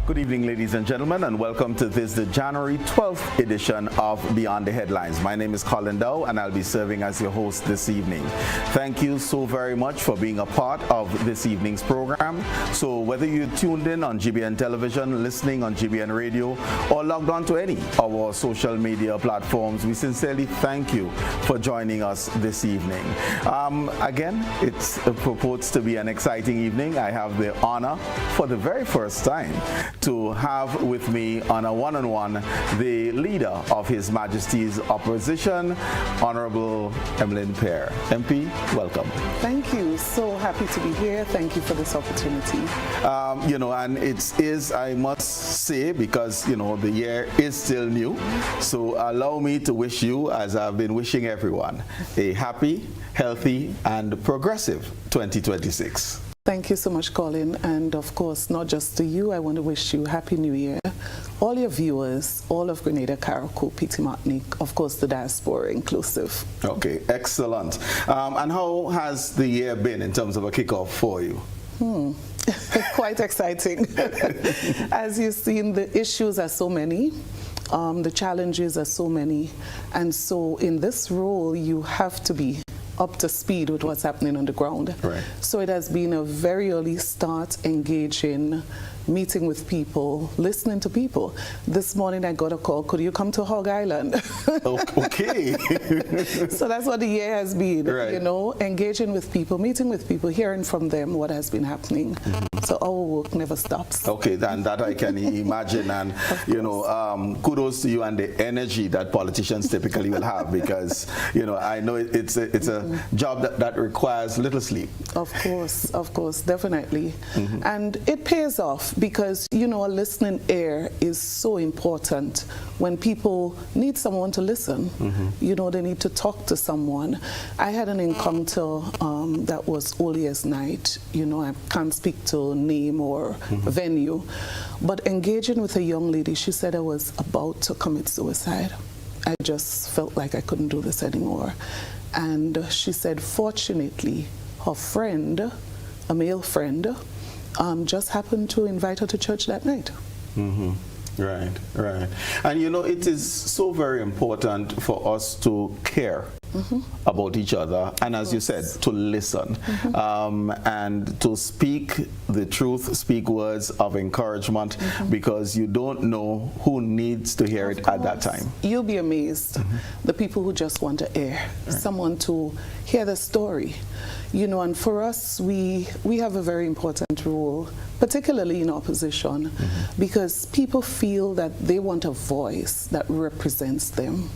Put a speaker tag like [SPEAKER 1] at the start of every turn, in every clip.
[SPEAKER 1] Good evening, ladies and gentlemen, and welcome to the January 12th edition of Beyond the Headlines. My name is Colin Dow, and I'll be serving as your host this evening. Thank you so very much for being a part of this evening's program. So whether you tuned in on GBN television, listening on GBN radio, or logged on to any of our social media platforms, we sincerely thank you for joining us this evening. Again, it purports to be an exciting evening. I have the honor for the very first time to have with me on a one-on-one the leader of His Majesty's opposition, Honorable Emmalin Pierre. MP, welcome.
[SPEAKER 2] Thank you. So happy to be here. Thank you for this opportunity.
[SPEAKER 1] And it is, I must say, because, the year is still new. So allow me to wish you, as I've been wishing everyone, a happy, healthy, and progressive 2026.
[SPEAKER 2] Thank you so much, Colin. And of course, not just to you, I want to wish you Happy New Year. All your viewers, all of Grenada, Carriacou, PT Martinique, of course, the diaspora inclusive.
[SPEAKER 1] Okay, excellent. And how has the year been in terms of a kickoff for you?
[SPEAKER 2] Quite exciting. As you've seen, the issues are so many. The challenges are so many. And so in this role, you have to be up to speed with what's happening on the ground.
[SPEAKER 1] Right.
[SPEAKER 2] So it has been a very early start, engaging, meeting with people, listening to people. This morning I got a call, could you come to Hog Island?
[SPEAKER 1] Okay.
[SPEAKER 2] So that's what the year has been,
[SPEAKER 1] right.
[SPEAKER 2] Engaging with people, meeting with people, hearing from them what has been happening. So our work never stops.
[SPEAKER 1] Okay, and that I can imagine, and kudos to you and the energy that politicians typically will have, because I know it's a job that requires little sleep.
[SPEAKER 2] Of course, definitely. And it pays off, because a listening ear is so important. When people need someone to listen, they need to talk to someone. I had an encounter that was early as night. I can't speak to name or venue, but engaging with a young lady, she said I was about to commit suicide. I just felt like I couldn't do this anymore. And she said, fortunately, her friend, a male friend, just happened to invite her to church that night.
[SPEAKER 1] Right. And it is so very important for us to care about each other, and as you said, to listen and to speak the truth, speak words of encouragement, because you don't know who needs to hear it at that time.
[SPEAKER 2] You'll be amazed, the people who just want to hear, someone to hear the story. And for us, we have a very important role, particularly in opposition, because people feel that they want a voice that represents them.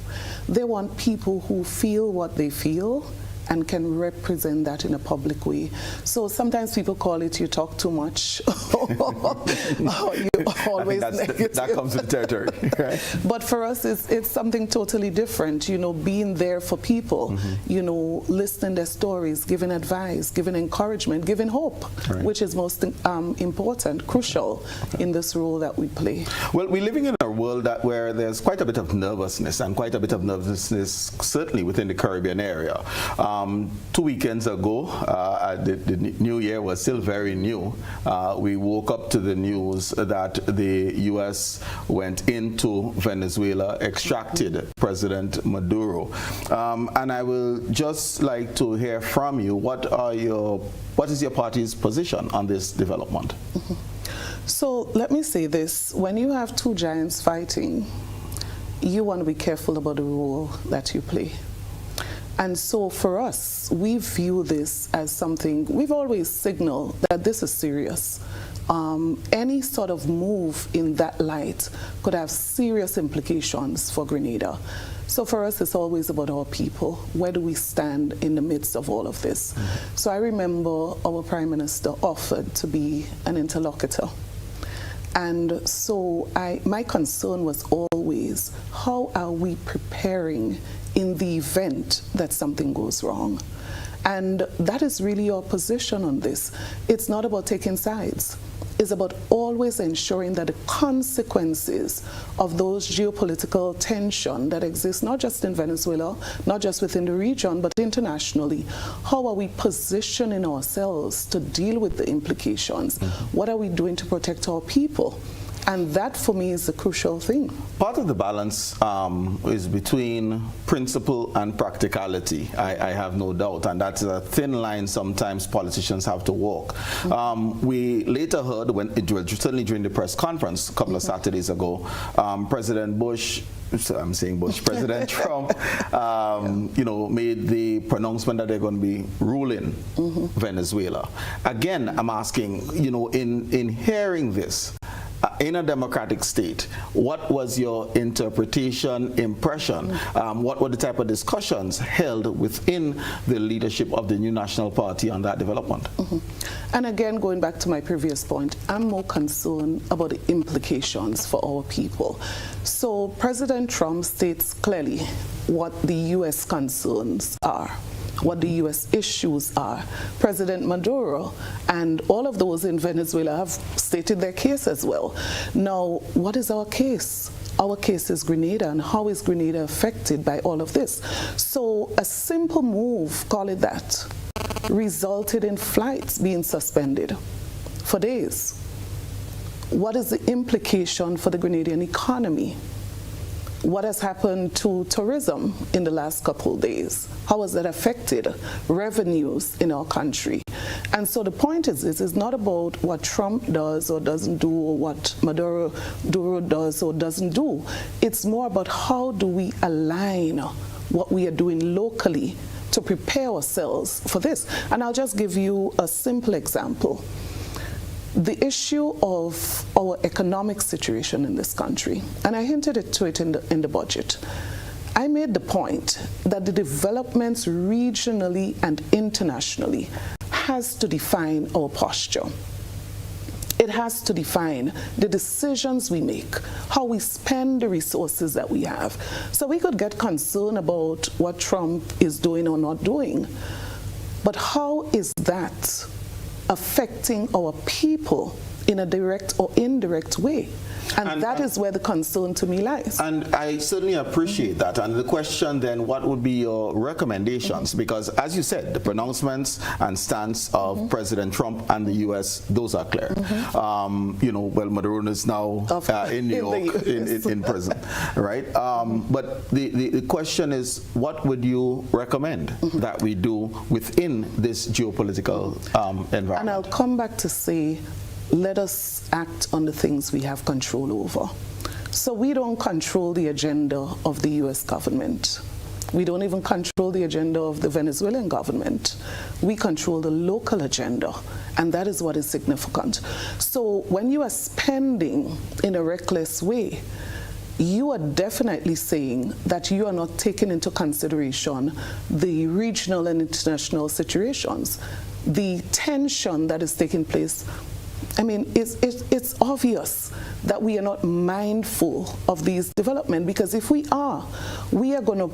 [SPEAKER 2] They want people who feel what they feel and can represent that in a public way. So sometimes people call it you talk too much, or you always negative.
[SPEAKER 1] That comes with the territory, right?
[SPEAKER 2] But for us, it's something totally different, being there for people, listening their stories, giving advice, giving encouragement, giving hope, which is most important, crucial in this role that we play.
[SPEAKER 1] Well, we're living in a world where there's quite a bit of nervousness, certainly within the Caribbean area. 2 weekends ago, the new year was still very new. We woke up to the news that the U.S. went into Venezuela, extracted President Maduro. And I will just like to hear from you, what is your party's position on this development?
[SPEAKER 2] So let me say this. When you have two giants fighting, you want to be careful about the role that you play. And so for us, we view this as something, we've always signaled that this is serious. Any sort of move in that light could have serious implications for Grenada. So for us, it's always about our people. Where do we stand in the midst of all of this? So I remember our Prime Minister offered to be an interlocutor. And so my concern was always, how are we preparing in the event that something goes wrong? And that is really our position on this. It's not about taking sides. It's about always ensuring that the consequences of those geopolitical tension that exists not just in Venezuela, not just within the region, but internationally, how are we positioning ourselves to deal with the implications? What are we doing to protect our people? And that, for me, is the crucial thing.
[SPEAKER 1] Part of the balance is between principle and practicality, I have no doubt, and that's a thin line sometimes politicians have to walk. We later heard, certainly during the press conference a couple of Saturdays ago, President Bush, I'm saying Bush, President Trump, you know, made the pronouncement that they're going to be ruling Venezuela. Again, I'm asking, you know, in hearing this, in a democratic state, what was your interpretation, impression? What were the type of discussions held within the leadership of the New National Party on that development?
[SPEAKER 2] And again, going back to my previous point, I'm more concerned about the implications for our people. So President Trump states clearly what the U.S. concerns are, what the U.S. issues are. President Maduro and all of those in Venezuela have stated their case as well. Now, what is our case? Our case is Grenada, and how is Grenada affected by all of this? So a simple move, call it that, resulted in flights being suspended for days. What is the implication for the Grenadian economy? What has happened to tourism in the last couple of days? How has that affected revenues in our country? And so the point is, this is not about what Trump does or doesn't do, or what Maduro does or doesn't do. It's more about how do we align what we are doing locally to prepare ourselves for this. And I'll just give you a simple example. The issue of our economic situation in this country, and I hinted to it in the budget. I made the point that the developments regionally and internationally has to define our posture. It has to define the decisions we make, how we spend the resources that we have. So we could get concerned about what Trump is doing or not doing, but how is that affecting our people in a direct or indirect way? And that is where the concern to me lies.
[SPEAKER 1] And I certainly appreciate that. And the question then, what would be your recommendations? Because as you said, the pronouncements and stance of President Trump and the U.S., those are clear. You know, well, Maduro is now in New York, in prison, right? But the question is, what would you recommend that we do within this geopolitical environment?
[SPEAKER 2] And I'll come back to say, let us act on the things we have control over. So we don't control the agenda of the U.S. government. We don't even control the agenda of the Venezuelan government. We control the local agenda, and that is what is significant. So when you are spending in a reckless way, you are definitely saying that you are not taking into consideration the regional and international situations, the tension that is taking place. I mean, it's obvious that we are not mindful of these developments, because if we are going to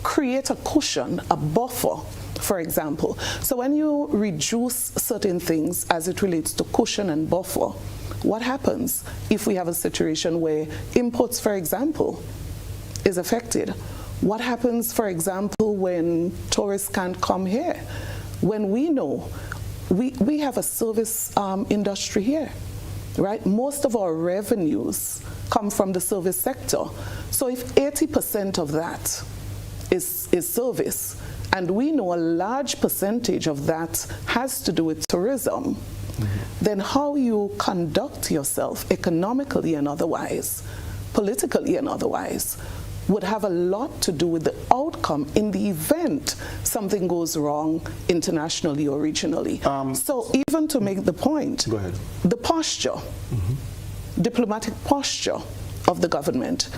[SPEAKER 2] create a cushion, a buffer, for example. So when you reduce certain things as it relates to cushion and buffer, what happens if we have a situation where imports, for example, is affected? What happens, for example, when tourists can't come here? When we know we have a service industry here, right? Most of our revenues come from the service sector. So if 80% of that is service, and we know a large percentage of that has to do with tourism, then how you conduct yourself economically and otherwise, politically and otherwise, would have a lot to do with the outcome in the event something goes wrong internationally or regionally. So even to make the point,
[SPEAKER 1] go ahead.
[SPEAKER 2] The posture, diplomatic posture of the government,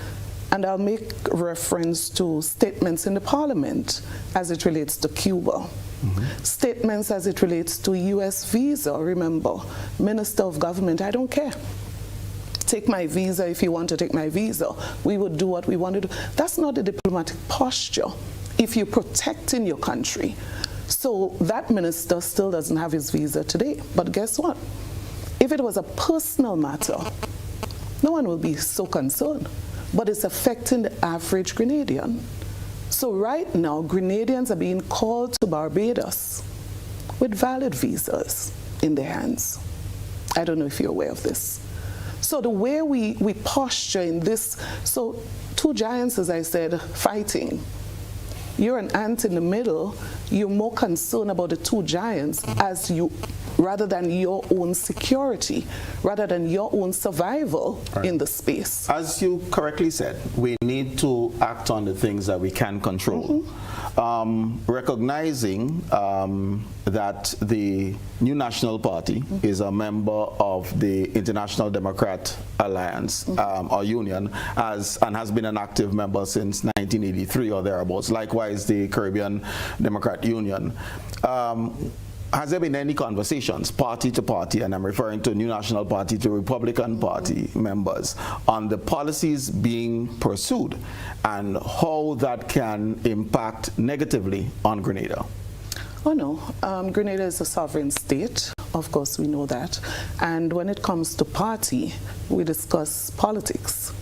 [SPEAKER 2] and I'll make reference to statements in the parliament as it relates to Cuba, statements as it relates to US visa. Remember, Minister of Government, I don't care. Take my visa if you want to take my visa. We would do what we want to do. That's not a diplomatic posture if you're protecting your country. So that minister still doesn't have his visa today. But guess what? If it was a personal matter, no one will be so concerned. But it's affecting the average Grenadian. So right now, Grenadians are being called to Barbados with valid visas in their hands. I don't know if you're aware of this. So the way we posture in this, so two giants, as I said, fighting. You're an ant in the middle. You're more concerned about the two giants rather than your own security, rather than your own survival in the space.
[SPEAKER 1] As you correctly said, we need to act on the things that we can control. Recognizing that the New National Party is a member of the International Democrat Alliance or Union and has been an active member since 1983 or thereabouts. Likewise, the Caribbean Democrat Union. Has there been any conversations, party to party, and I'm referring to New National Party to Republican Party members, on the policies being pursued and how that can impact negatively on Grenada?
[SPEAKER 2] Oh no, Grenada is a sovereign state, of course we know that, and when it comes to party, we discuss politics,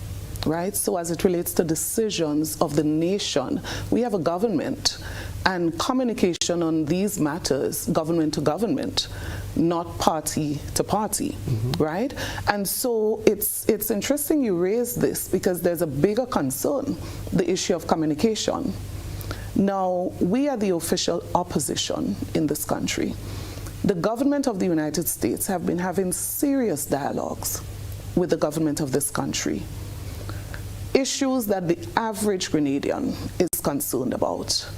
[SPEAKER 2] right? So as it relates to decisions of the nation, we have a government, and communication on these matters, government to government, not party to party, right? And so it's interesting you raise this because there's a bigger concern, the issue of communication. Now, we are the official opposition in this country. The government of the United States have been having serious dialogues with the government of this country. Issues that the average Grenadian is concerned about.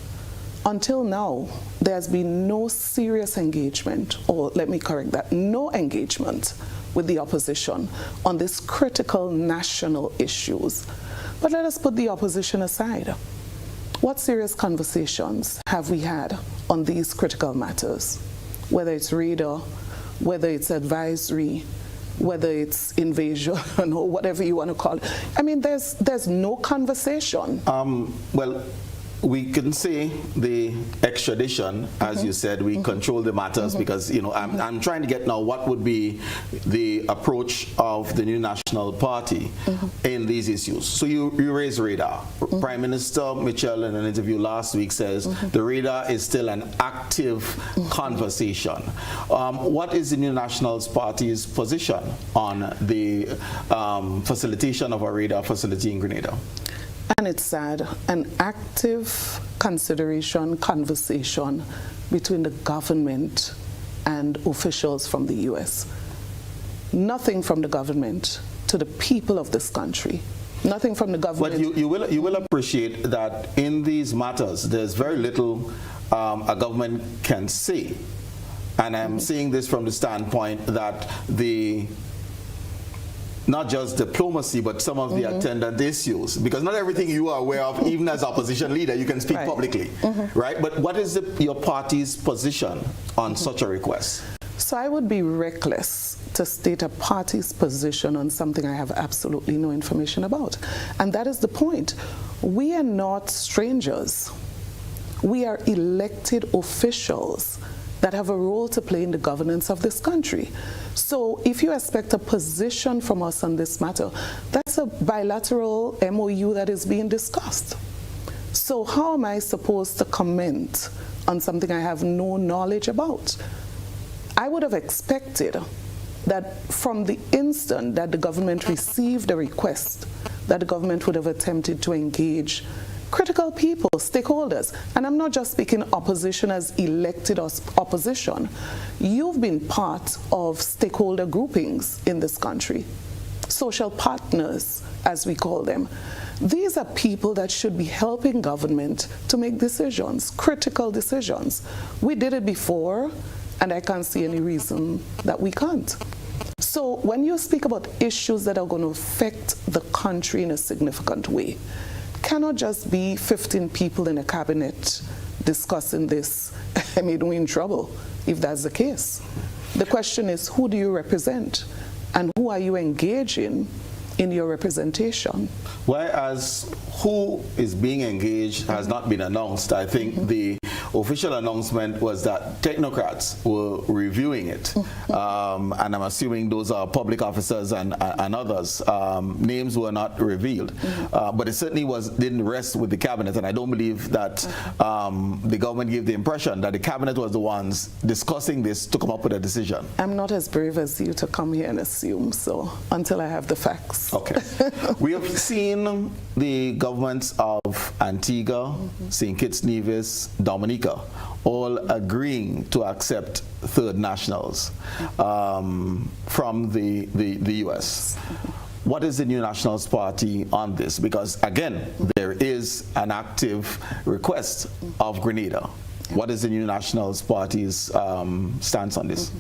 [SPEAKER 2] Until now, there's been no serious engagement, or let me correct that, no engagement with the opposition on these critical national issues. But let us put the opposition aside. What serious conversations have we had on these critical matters? Whether it's radar, whether it's advisory, whether it's invasion or whatever you want to call it. I mean, there's no conversation.
[SPEAKER 1] Well, we can say the extradition, as you said, we control the matters because, you know, I'm trying to get now what would be the approach of the New National Party in these issues. So you raise radar. Prime Minister Mitchell in an interview last week says the radar is still an active conversation. What is the New National Party's position on the facilitation of a radar facility in Grenada?
[SPEAKER 2] And it's sad, an active consideration, conversation between the government and officials from the U.S. Nothing from the government to the people of this country. Nothing from the government.
[SPEAKER 1] But you will appreciate that in these matters, there's very little a government can say. And I'm seeing this from the standpoint that not just diplomacy, but some of the attendant issues, because not everything you are aware of, even as opposition leader, you can speak publicly, right? But what is your party's position on such a request?
[SPEAKER 2] So I would be reckless to state a party's position on something I have absolutely no information about. And that is the point. We are not strangers. We are elected officials that have a role to play in the governance of this country. So if you expect a position from us on this matter, that's a bilateral MOU that is being discussed. So how am I supposed to comment on something I have no knowledge about? I would have expected that from the instant that the government received a request, that the government would have attempted to engage critical people, stakeholders. And I'm not just speaking opposition as elected opposition. You've been part of stakeholder groupings in this country, social partners, as we call them. These are people that should be helping government to make decisions, critical decisions. We did it before, and I can't see any reason that we can't. So when you speak about issues that are going to affect the country in a significant way, cannot just be 15 people in a cabinet discussing this. I mean, we're in trouble if that's the case. The question is, who do you represent? And who are you engaging in your representation?
[SPEAKER 1] Whereas who is being engaged has not been announced. I think official announcement was that technocrats were reviewing it. And I'm assuming those are public officers and others. Names were not revealed. But it certainly didn't rest with the cabinet, and I don't believe that the government gave the impression that the cabinet was the ones discussing this to come up with a decision.
[SPEAKER 2] I'm not as brave as you to come here and assume, so until I have the facts.
[SPEAKER 1] Okay. We have seen the governments of Antigua, St. Kitts, Nevis, Dominica, all agreeing to accept third nationals from the U.S. What is the New Nationals Party on this? Because, again, there is an active request of Grenada. What is the New Nationals Party's stance on this?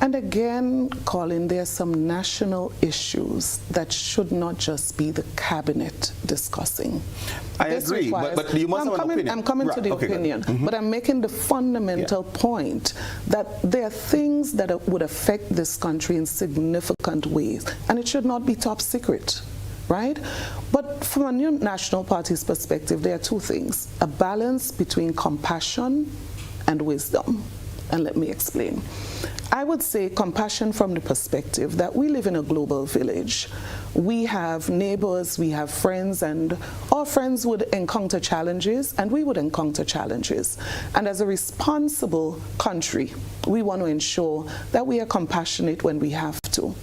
[SPEAKER 2] And again, Colin, there are some national issues that should not just be the cabinet discussing.
[SPEAKER 1] I agree, but you must have an opinion.
[SPEAKER 2] I'm coming to the opinion, but I'm making the fundamental point that there are things that would affect this country in significant ways, and it should not be top secret, right? But from a New National Party's perspective, there are two things: a balance between compassion and wisdom. And let me explain. I would say compassion from the perspective that we live in a global village. We have neighbors, we have friends, and our friends would encounter challenges, and we would encounter challenges. And as a responsible country, we want to ensure that we are compassionate when we have to.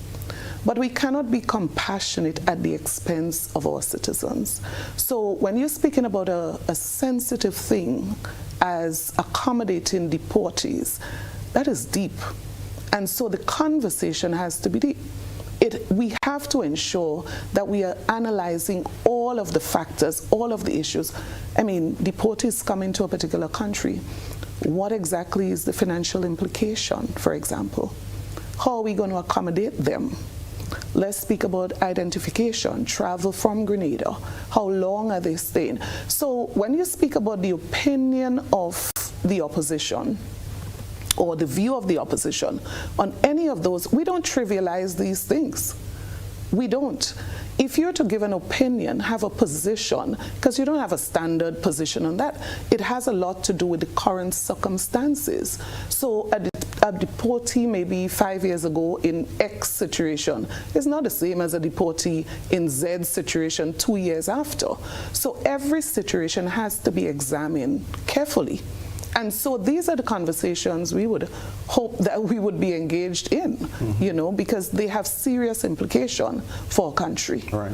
[SPEAKER 2] But we cannot be compassionate at the expense of our citizens. So when you're speaking about a sensitive thing as accommodating deportees, that is deep. And so the conversation has to be deep. We have to ensure that we are analyzing all of the factors, all of the issues. I mean, deportees come into a particular country. What exactly is the financial implication, for example? How are we going to accommodate them? Let's speak about identification, travel from Grenada. How long are they staying? So when you speak about the opinion of the opposition, or the view of the opposition on any of those, we don't trivialize these things. We don't. If you're to give an opinion, have a position, because you don't have a standard position on that, it has a lot to do with the current circumstances. So a deportee maybe 5 years ago in X situation is not the same as a deportee in Z situation 2 years after. So every situation has to be examined carefully. And so these are the conversations we would hope that we would be engaged in, you know, because they have serious implication for our country.
[SPEAKER 1] Right.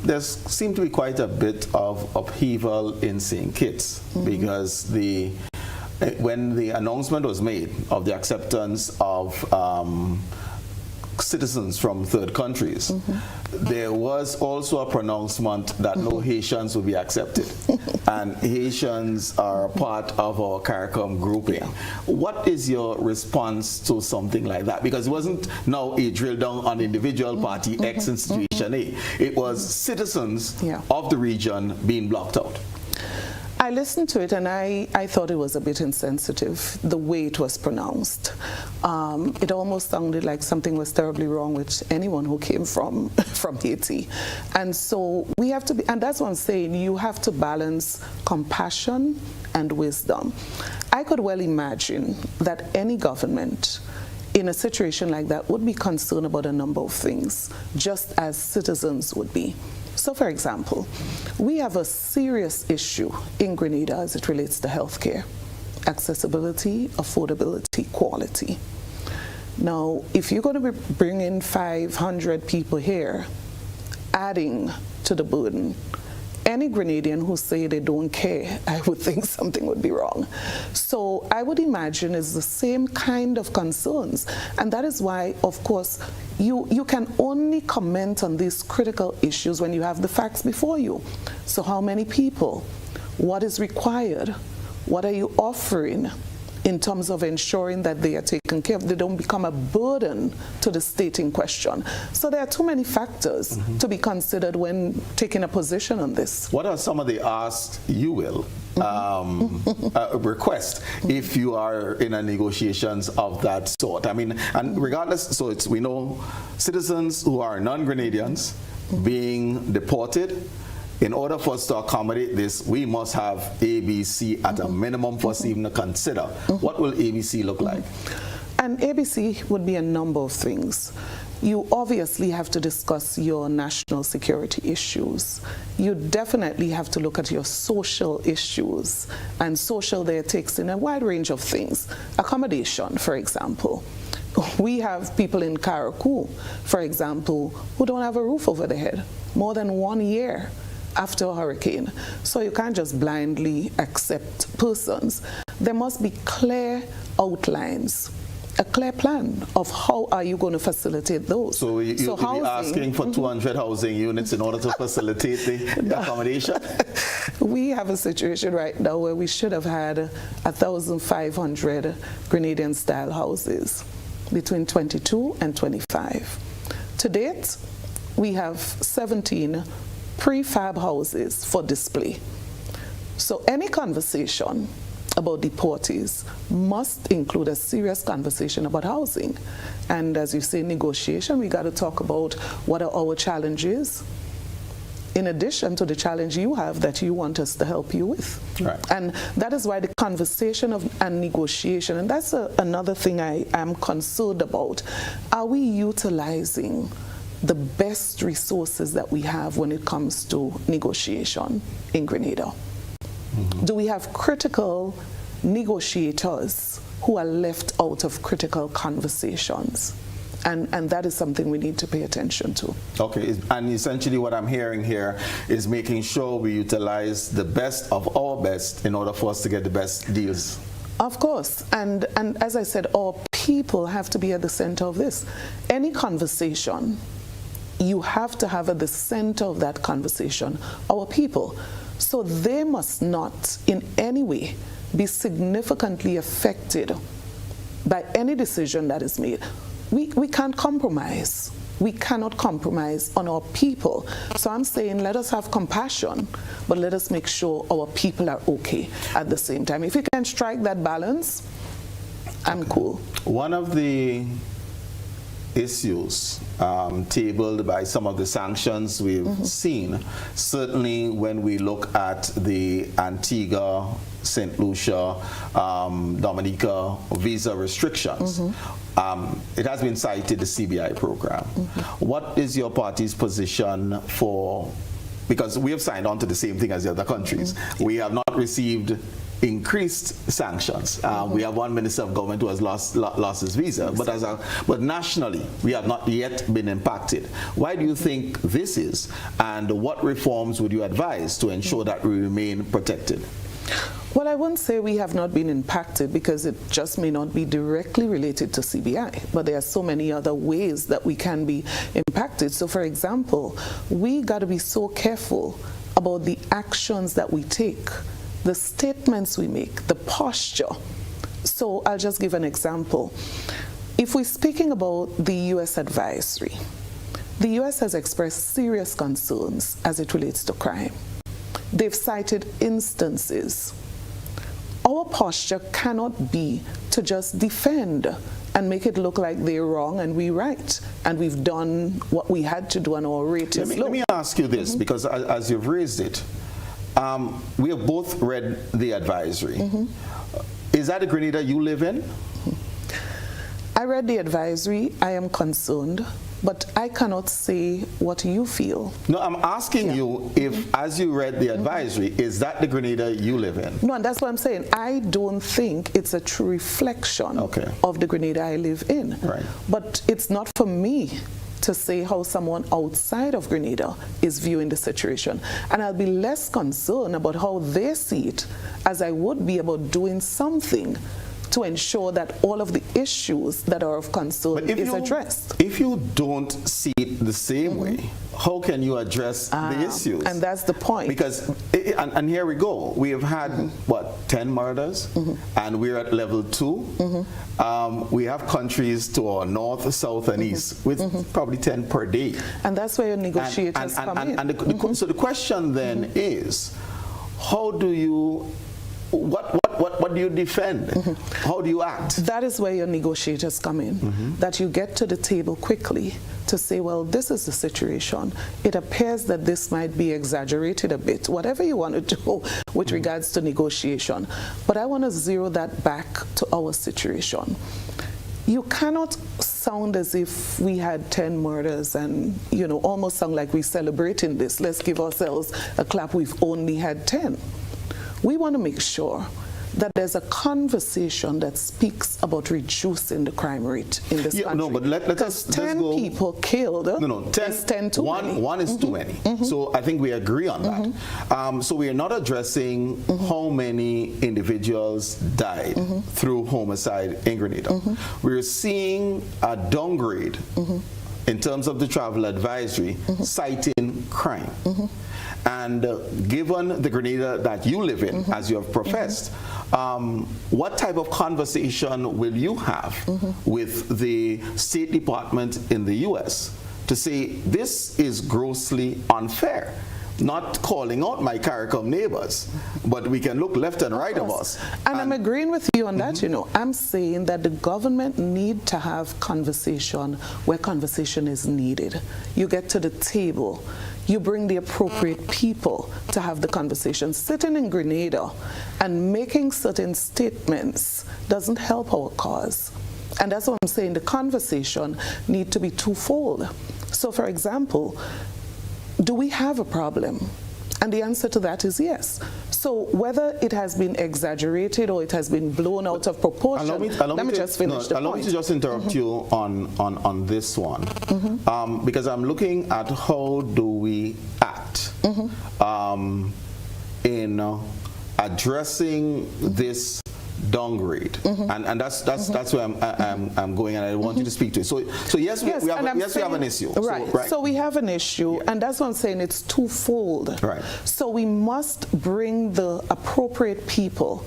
[SPEAKER 1] There seemed to be quite a bit of upheaval in St. Kitts because when the announcement was made of the acceptance of citizens from third countries, there was also a pronouncement that no Haitians would be accepted. And Haitians are a part of our CARICOM grouping. What is your response to something like that? Because it wasn't now a drill down on individual party X institution A. It was citizens of the region being blocked out.
[SPEAKER 2] I listened to it and I thought it was a bit insensitive, the way it was pronounced. It almost sounded like something was terribly wrong with anyone who came from Haiti. And so we have to be, and that's what I'm saying, you have to balance compassion and wisdom. I could well imagine that any government in a situation like that would be concerned about a number of things, just as citizens would be. So, for example, we have a serious issue in Grenada as it relates to healthcare: accessibility, affordability, quality. Now, if you're going to be bringing 500 people here, adding to the burden, any Grenadian who say they don't care, I would think something would be wrong. So I would imagine it's the same kind of concerns. And that is why, of course, you can only comment on these critical issues when you have the facts before you. So how many people? What is required? What are you offering in terms of ensuring that they are taken care of, they don't become a burden to the state in question? So there are too many factors to be considered when taking a position on this.
[SPEAKER 1] What are some of the asks you will request if you are in a negotiations of that sort? I mean, and regardless, so we know citizens who are non-Grenadians being deported, in order for us to accommodate this, we must have ABC at a minimum for us even to consider. What will ABC look like?
[SPEAKER 2] And ABC would be a number of things. You obviously have to discuss your national security issues. You definitely have to look at your social issues. And social there takes in a wide range of things. Accommodation, for example. We have people in Karakou, for example, who don't have a roof over their head more than 1 year after a hurricane. So you can't just blindly accept persons. There must be clear outlines, a clear plan of how are you going to facilitate those.
[SPEAKER 1] So you'll be asking for 200 housing units in order to facilitate the accommodation?
[SPEAKER 2] We have a situation right now where we should have had 1,500 Grenadian-style houses between 22 and 25. To date, we have 17 prefab houses for display. So any conversation about deportees must include a serious conversation about housing. And as you say, negotiation, we got to talk about what are our challenges, in addition to the challenge you have that you want us to help you with.
[SPEAKER 1] Right.
[SPEAKER 2] And that is why the conversation and negotiation, and that's another thing I am concerned about. Are we utilizing the best resources that we have when it comes to negotiation in Grenada? Do we have critical negotiators who are left out of critical conversations? And that is something we need to pay attention to. Okay,
[SPEAKER 1] and essentially what I'm hearing here is making sure we utilize the best of our best in order for us to get the best deals.
[SPEAKER 2] Of course, and as I said, our people have to be at the center of this. Any conversation, you have to have at the center of that conversation our people. So they must not in any way be significantly affected by any decision that is made. We can't compromise. We cannot compromise on our people. So I'm saying let us have compassion, but let us make sure our people are okay at the same time. If we can strike that balance, I'm cool.
[SPEAKER 1] One of the issues tabled by some of the sanctions we've seen, certainly when we look at the Antigua, St. Lucia, Dominica visa restrictions, it has been cited the CBI program. What is your party's position for, because we have signed on to the same thing as the other countries, we have not received increased sanctions. We have one minister of government who has lost his visa, but nationally we have not yet been impacted. Why do you think this is, and what reforms would you advise to ensure that we remain protected?
[SPEAKER 2] Well, I wouldn't say we have not been impacted because it just may not be directly related to CBI, but there are so many other ways that we can be impacted. So for example, we got to be so careful about the actions that we take, the statements we make, the posture. So I'll just give an example. If we're speaking about the U.S. advisory, the U.S. has expressed serious concerns as it relates to crime. They've cited instances. Our posture cannot be to just defend and make it look like they're wrong and we're right, and we've done what we had to do on our rate is low.
[SPEAKER 1] Let me ask you this, because as you've raised it, we have both read the advisory. Is that the Grenada you live in?
[SPEAKER 2] I read the advisory. I am concerned, but I cannot say what you feel.
[SPEAKER 1] No, I'm asking you if, as you read the advisory, is that the Grenada you live in?
[SPEAKER 2] No, and that's what I'm saying. I don't think it's a true reflection of the Grenada I live in.
[SPEAKER 1] Right.
[SPEAKER 2] But it's not for me to say how someone outside of Grenada is viewing the situation. And I'll be less concerned about how they see it as I would be about doing something to ensure that all of the issues that are of concern is addressed.
[SPEAKER 1] If you don't see it the same way, how can you address the issues?
[SPEAKER 2] And that's the point.
[SPEAKER 1] Because, and here we go, we have had, what, 10 murders? And we're at level 2. We have countries to our north, south, and east with probably 10 per day.
[SPEAKER 2] And that's where your negotiators come in.
[SPEAKER 1] So the question then is, how do you, what do you defend? How do you act?
[SPEAKER 2] That is where your negotiators come in. That you get to the table quickly to say, well, this is the situation. It appears that this might be exaggerated a bit, whatever you want to do with regards to negotiation. But I want to zero that back to our situation. You cannot sound as if we had 10 murders and, you know, almost sound like we're celebrating this. Let's give ourselves a clap, we've only had 10. We want to make sure that there's a conversation that speaks about reducing the crime rate in this country.
[SPEAKER 1] No, but let's
[SPEAKER 2] 10
[SPEAKER 1] go,
[SPEAKER 2] people killed.
[SPEAKER 1] No, 10,
[SPEAKER 2] is 10 too many.
[SPEAKER 1] One is too many. So I think we agree on that. So we are not addressing how many individuals died through homicide in Grenada. We're seeing a downgrade in terms of the travel advisory citing crime. And given the Grenada that you live in, as you have professed, what type of conversation will you have with the State Department in the U.S. to say this is grossly unfair? Not calling out my CARICOM neighbors, but we can look left and right of us.
[SPEAKER 2] And I'm agreeing with you on that, you know. I'm saying that the government need to have conversation where conversation is needed. You get to the table, you bring the appropriate people to have the conversation. Sitting in Grenada and making certain statements doesn't help our cause. And that's what I'm saying, the conversation need to be twofold. So for example, do we have a problem? And the answer to that is yes. So whether it has been exaggerated or it has been blown out of proportion, let me just finish the point.
[SPEAKER 1] Allow me to just interrupt you on this one, because I'm looking at how do we act in addressing this downgrade, and that's where I'm going, and I want you to speak to it. So yes, we have an issue.
[SPEAKER 2] Right. So we have an issue, and that's what I'm saying. It's twofold.
[SPEAKER 1] Right.
[SPEAKER 2] So we must bring the appropriate people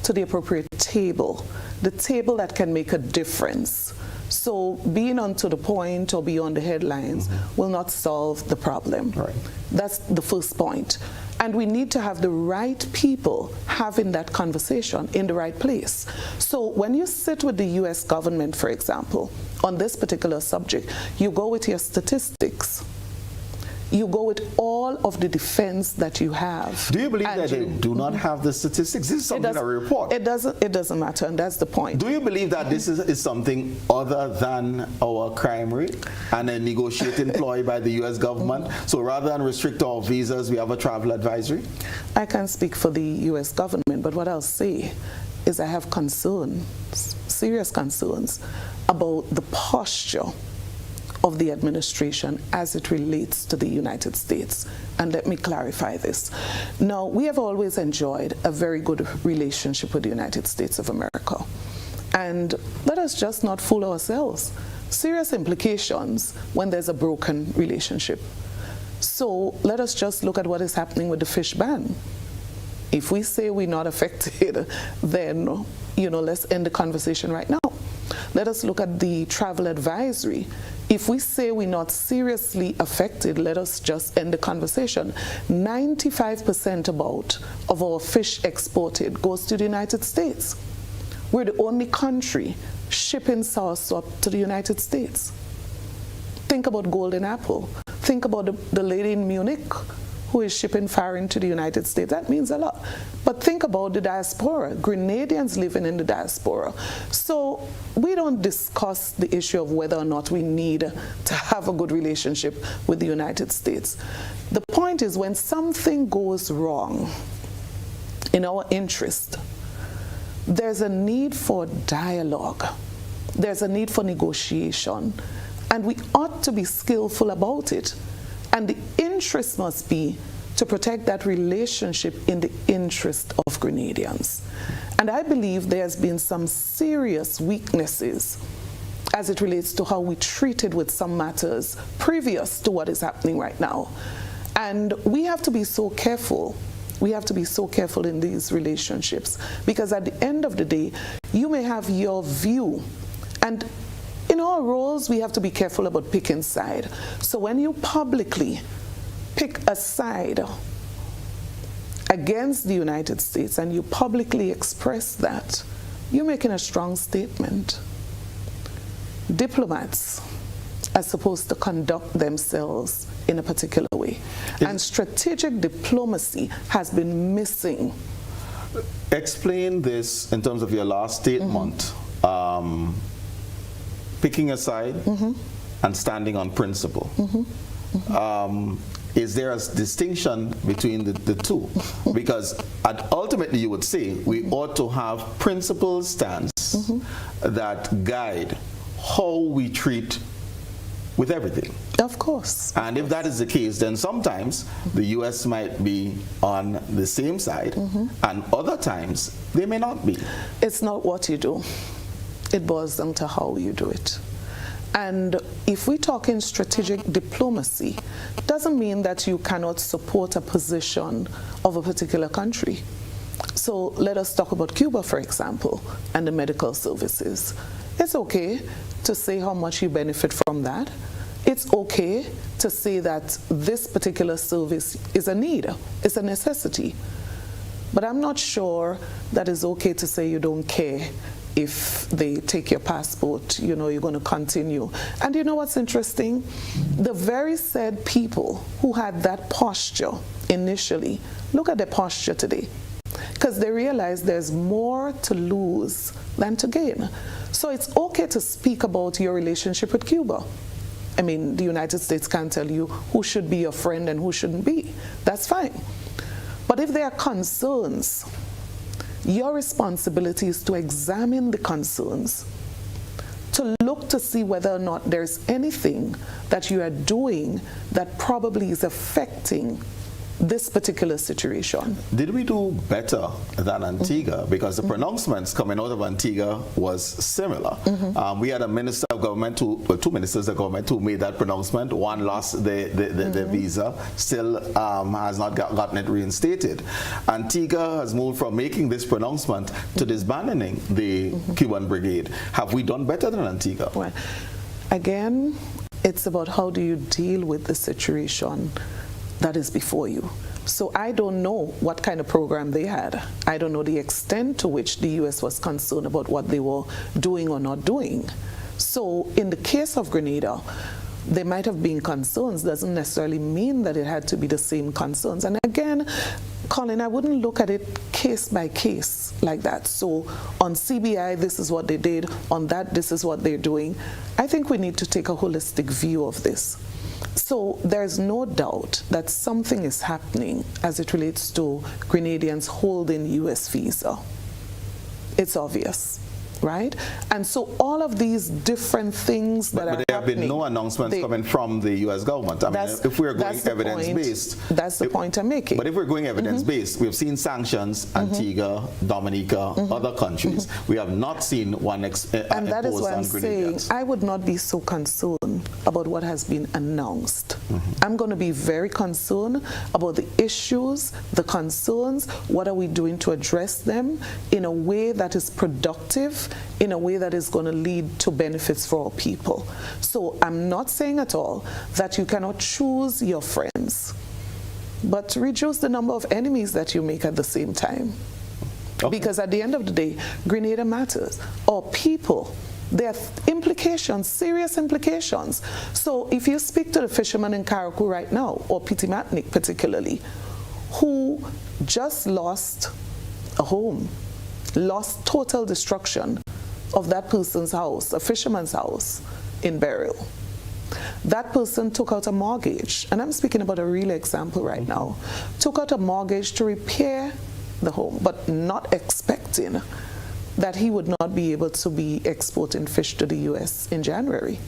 [SPEAKER 2] to the appropriate table, the table that can make a difference. So being on to the point or beyond the headlines will not solve the problem.
[SPEAKER 1] Right.
[SPEAKER 2] That's the first point. And we need to have the right people having that conversation in the right place. So when you sit with the US government, for example, on this particular subject, you go with your statistics. You go with all of the defense that you have.
[SPEAKER 1] Do you believe that they do not have the statistics? This is something that we report.
[SPEAKER 2] It doesn't matter, and that's the point.
[SPEAKER 1] Do you believe that this is something other than our crime rate and a negotiating ploy by the U.S. government? So rather than restrict our visas, we have a travel advisory?
[SPEAKER 2] I can't speak for the U.S. government, but what I'll say is I have concerns, serious concerns, about the posture of the administration as it relates to the United States. And let me clarify this. Now, we have always enjoyed a very good relationship with the United States of America. And let us just not fool ourselves. Serious implications when there's a broken relationship. So let us just look at what is happening with the fish ban. If we say we're not affected, then, you know, let's end the conversation right now. Let us look at the travel advisory. If we say we're not seriously affected, let us just end the conversation. 95% of our fish exported goes to the United States. We're the only country shipping soursop to the United States. Think about golden apple. Think about the lady in Munich who is shipping farin to the United States. That means a lot. But think about the diaspora, Grenadians living in the diaspora. So we don't discuss the issue of whether or not we need to have a good relationship with the United States. The point is, when something goes wrong in our interest, there's a need for dialogue. There's a need for negotiation. And we ought to be skillful about it. And the interest must be to protect that relationship in the interest of Grenadians. And I believe there's been some serious weaknesses as it relates to how we treated with some matters previous to what is happening right now. And we have to be so careful. We have to be so careful in these relationships, because at the end of the day, you may have your view, and in our roles, we have to be careful about picking side. So when you publicly pick a side against the United States and you publicly express that, you're making a strong statement. Diplomats as opposed to conduct themselves in a particular way. And strategic diplomacy has been missing.
[SPEAKER 1] Explain this in terms of your last statement, picking a side and standing on principle. Is there a distinction between the two? Because ultimately you would say we ought to have principled stance that guide how we treat with everything.
[SPEAKER 2] Of course.
[SPEAKER 1] And if that is the case, then sometimes the U.S. might be on the same side, and other times they may not be.
[SPEAKER 2] It's not what you do. It boils down to how you do it. And if we talk in strategic diplomacy, doesn't mean that you cannot support a position of a particular country. So let us talk about Cuba, for example, and the medical services. It's okay to say how much you benefit from that. It's okay to say that this particular service is a need, it's a necessity. But I'm not sure that it's okay to say you don't care if they take your passport, you know, you're going to continue. And you know what's interesting? The very said people who had that posture initially, look at their posture today. Because they realize there's more to lose than to gain. So it's okay to speak about your relationship with Cuba. I mean, the United States can't tell you who should be your friend and who shouldn't be. That's fine. But if there are concerns, your responsibility is to examine the concerns, to look to see whether or not there's anything that you are doing that probably is affecting this particular situation.
[SPEAKER 1] Did we do better than Antigua? Because the pronouncements coming out of Antigua was similar. We had a minister of government, two ministers of government who made that pronouncement. One lost the visa, still has not gotten it reinstated. Antigua has moved from making this pronouncement to disbanding the Cuban brigade. Have we done better than Antigua?
[SPEAKER 2] Well, again, it's about how do you deal with the situation that is before you. So I don't know what kind of program they had. I don't know the extent to which the US was concerned about what they were doing or not doing. So in the case of Grenada, there might have been concerns, doesn't necessarily mean that it had to be the same concerns. And again, Colin, I wouldn't look at it case by case like that. So on CBI, this is what they did. On that, this is what they're doing. I think we need to take a holistic view of this. So there's no doubt that something is happening as it relates to Grenadians holding US visa. It's obvious, right? And so all of these different things that are happening. But there have been
[SPEAKER 1] no announcements coming from the US government. I mean, if we're going evidence-based.
[SPEAKER 2] That's the point I'm making.
[SPEAKER 1] But if we're going evidence-based, we've seen sanctions, Antigua, Dominica, other countries. We have not seen one imposed on Grenadians.
[SPEAKER 2] And that is why I'm saying I would not be so concerned about what has been announced. I'm going to be very concerned about the issues, the concerns, what are we doing to address them in a way that is productive, in a way that is going to lead to benefits for our people. So I'm not saying at all that you cannot choose your friends, but reduce the number of enemies that you make at the same time. Okay. Because at the end of the day, Grenada matters. Our people, there are implications, serious implications. So if you speak to the fishermen in Karakou right now, or Pitimatnik particularly, who just lost a home, lost total destruction of that person's house, a fisherman's house in Beryl. That person took out a mortgage, and I'm speaking about a real example right now, took out a mortgage to repair the home, but not expecting that he would not be able to be exporting fish to the US in January.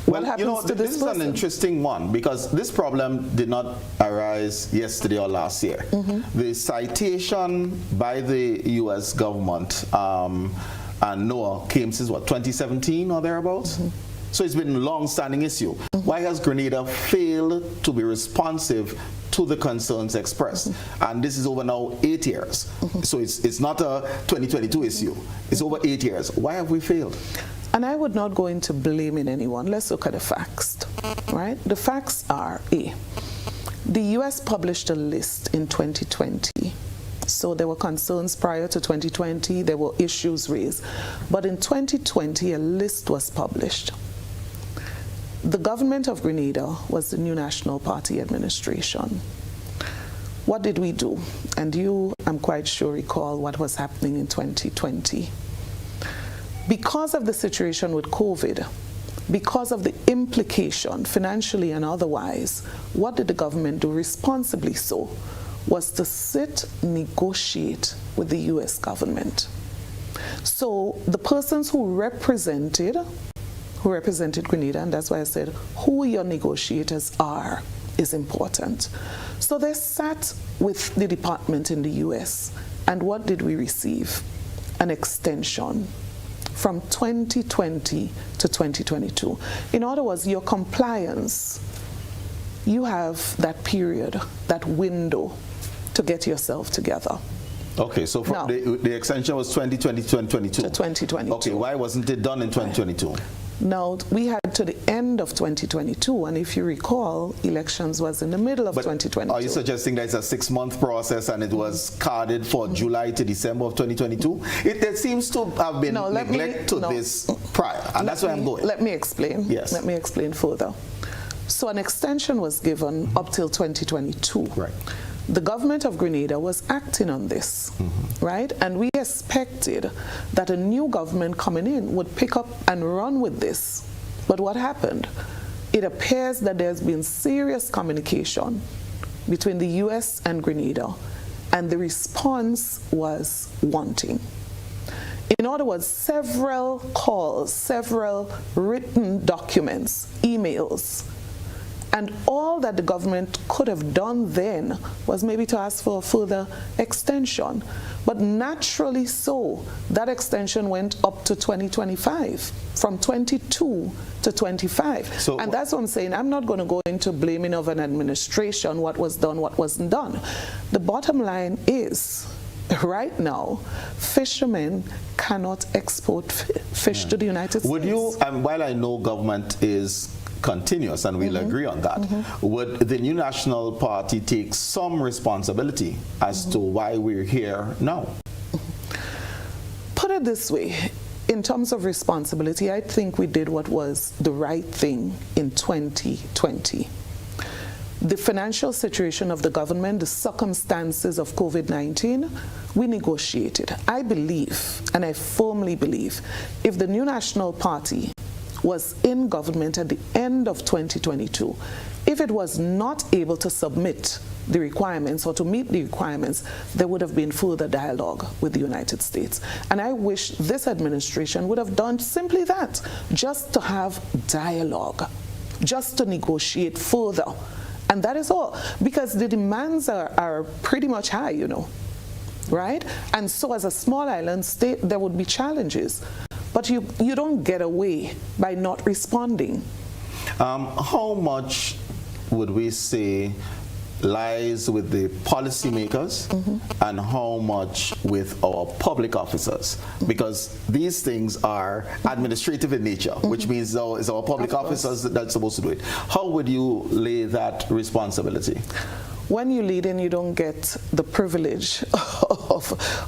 [SPEAKER 1] Well, you know, this is an interesting one because this problem did not arise yesterday or last year. The citation by the US government and NOAA came since what, 2017 or thereabouts? So it's been a long-standing issue. Why has Grenada failed to be responsive to the concerns expressed? And this is over now 8 years. So it's not a 2022 issue. It's over 8 years. Why have we failed?
[SPEAKER 2] And I would not go into blaming anyone. Let's look at the facts, right? The facts are, A, the US published a list in 2020. So there were concerns prior to 2020, there were issues raised. But in 2020, a list was published. the government of Grenada was the New National Party administration. What did we do? And you, I'm quite sure, recall what was happening in 2020. Because of the situation with COVID, because of the implication, financially and otherwise, what did the government do responsibly so? Was to sit, negotiate with the US government. So the persons who represented Grenada, and that's why I said who your negotiators are is important. So they sat with the department in the US, and what did we receive? An extension from 2020 to 2022. In other words, your compliance, you have that period, that window to get yourself together.
[SPEAKER 1] Okay, so from the extension was 2020 to 2022?
[SPEAKER 2] To 2022.
[SPEAKER 1] Okay, why wasn't it done in 2022?
[SPEAKER 2] Now, we had to the end of 2022, and if you recall, elections was in the middle of 2022.
[SPEAKER 1] Are you suggesting that it's a 6-month process and it was carded for July to December of 2022? There seems to have been neglect to this prior, and that's where I'm going.
[SPEAKER 2] Let me explain.
[SPEAKER 1] Yes.
[SPEAKER 2] Let me explain further. So an extension was given up till 2022.
[SPEAKER 1] Right.
[SPEAKER 2] The government of Grenada was acting on this, right? And we expected that a new government coming in would pick up and run with this. But what happened? It appears that there's been serious communication between the US and Grenada, and the response was wanting. In other words, several calls, several written documents, emails, and all that the government could have done then was maybe to ask for a further extension. But naturally so, that extension went up to 2025, from 22 to 25. So, and that's what I'm saying. I'm not going to go into blaming of an administration, what was done, what wasn't done. The bottom line is, right now, fishermen cannot export fish to the United States.
[SPEAKER 1] Would you, while I know government is continuous, and we'll agree on that, would the New National Party take some responsibility as to why we're here now?
[SPEAKER 2] Put it this way, in terms of responsibility, I think we did what was the right thing in 2020. The financial situation of the government, the circumstances of COVID-19, we negotiated. I believe, and I firmly believe, if the New National Party was in government at the end of 2022, if it was not able to submit the requirements or to meet the requirements, there would have been further dialogue with the United States. And I wish this administration would have done simply that, just to have dialogue, just to negotiate further. And that is all, because the demands are pretty much high, you know, right? And so as a small island state, there would be challenges. But you don't get away by not responding.
[SPEAKER 1] How much would we say lies with the policymakers and how much with our public officers? Because these things are administrative in nature, which means it's our public officers that's supposed to do it. How would you lay that responsibility?
[SPEAKER 2] When you lead in, you don't get the privilege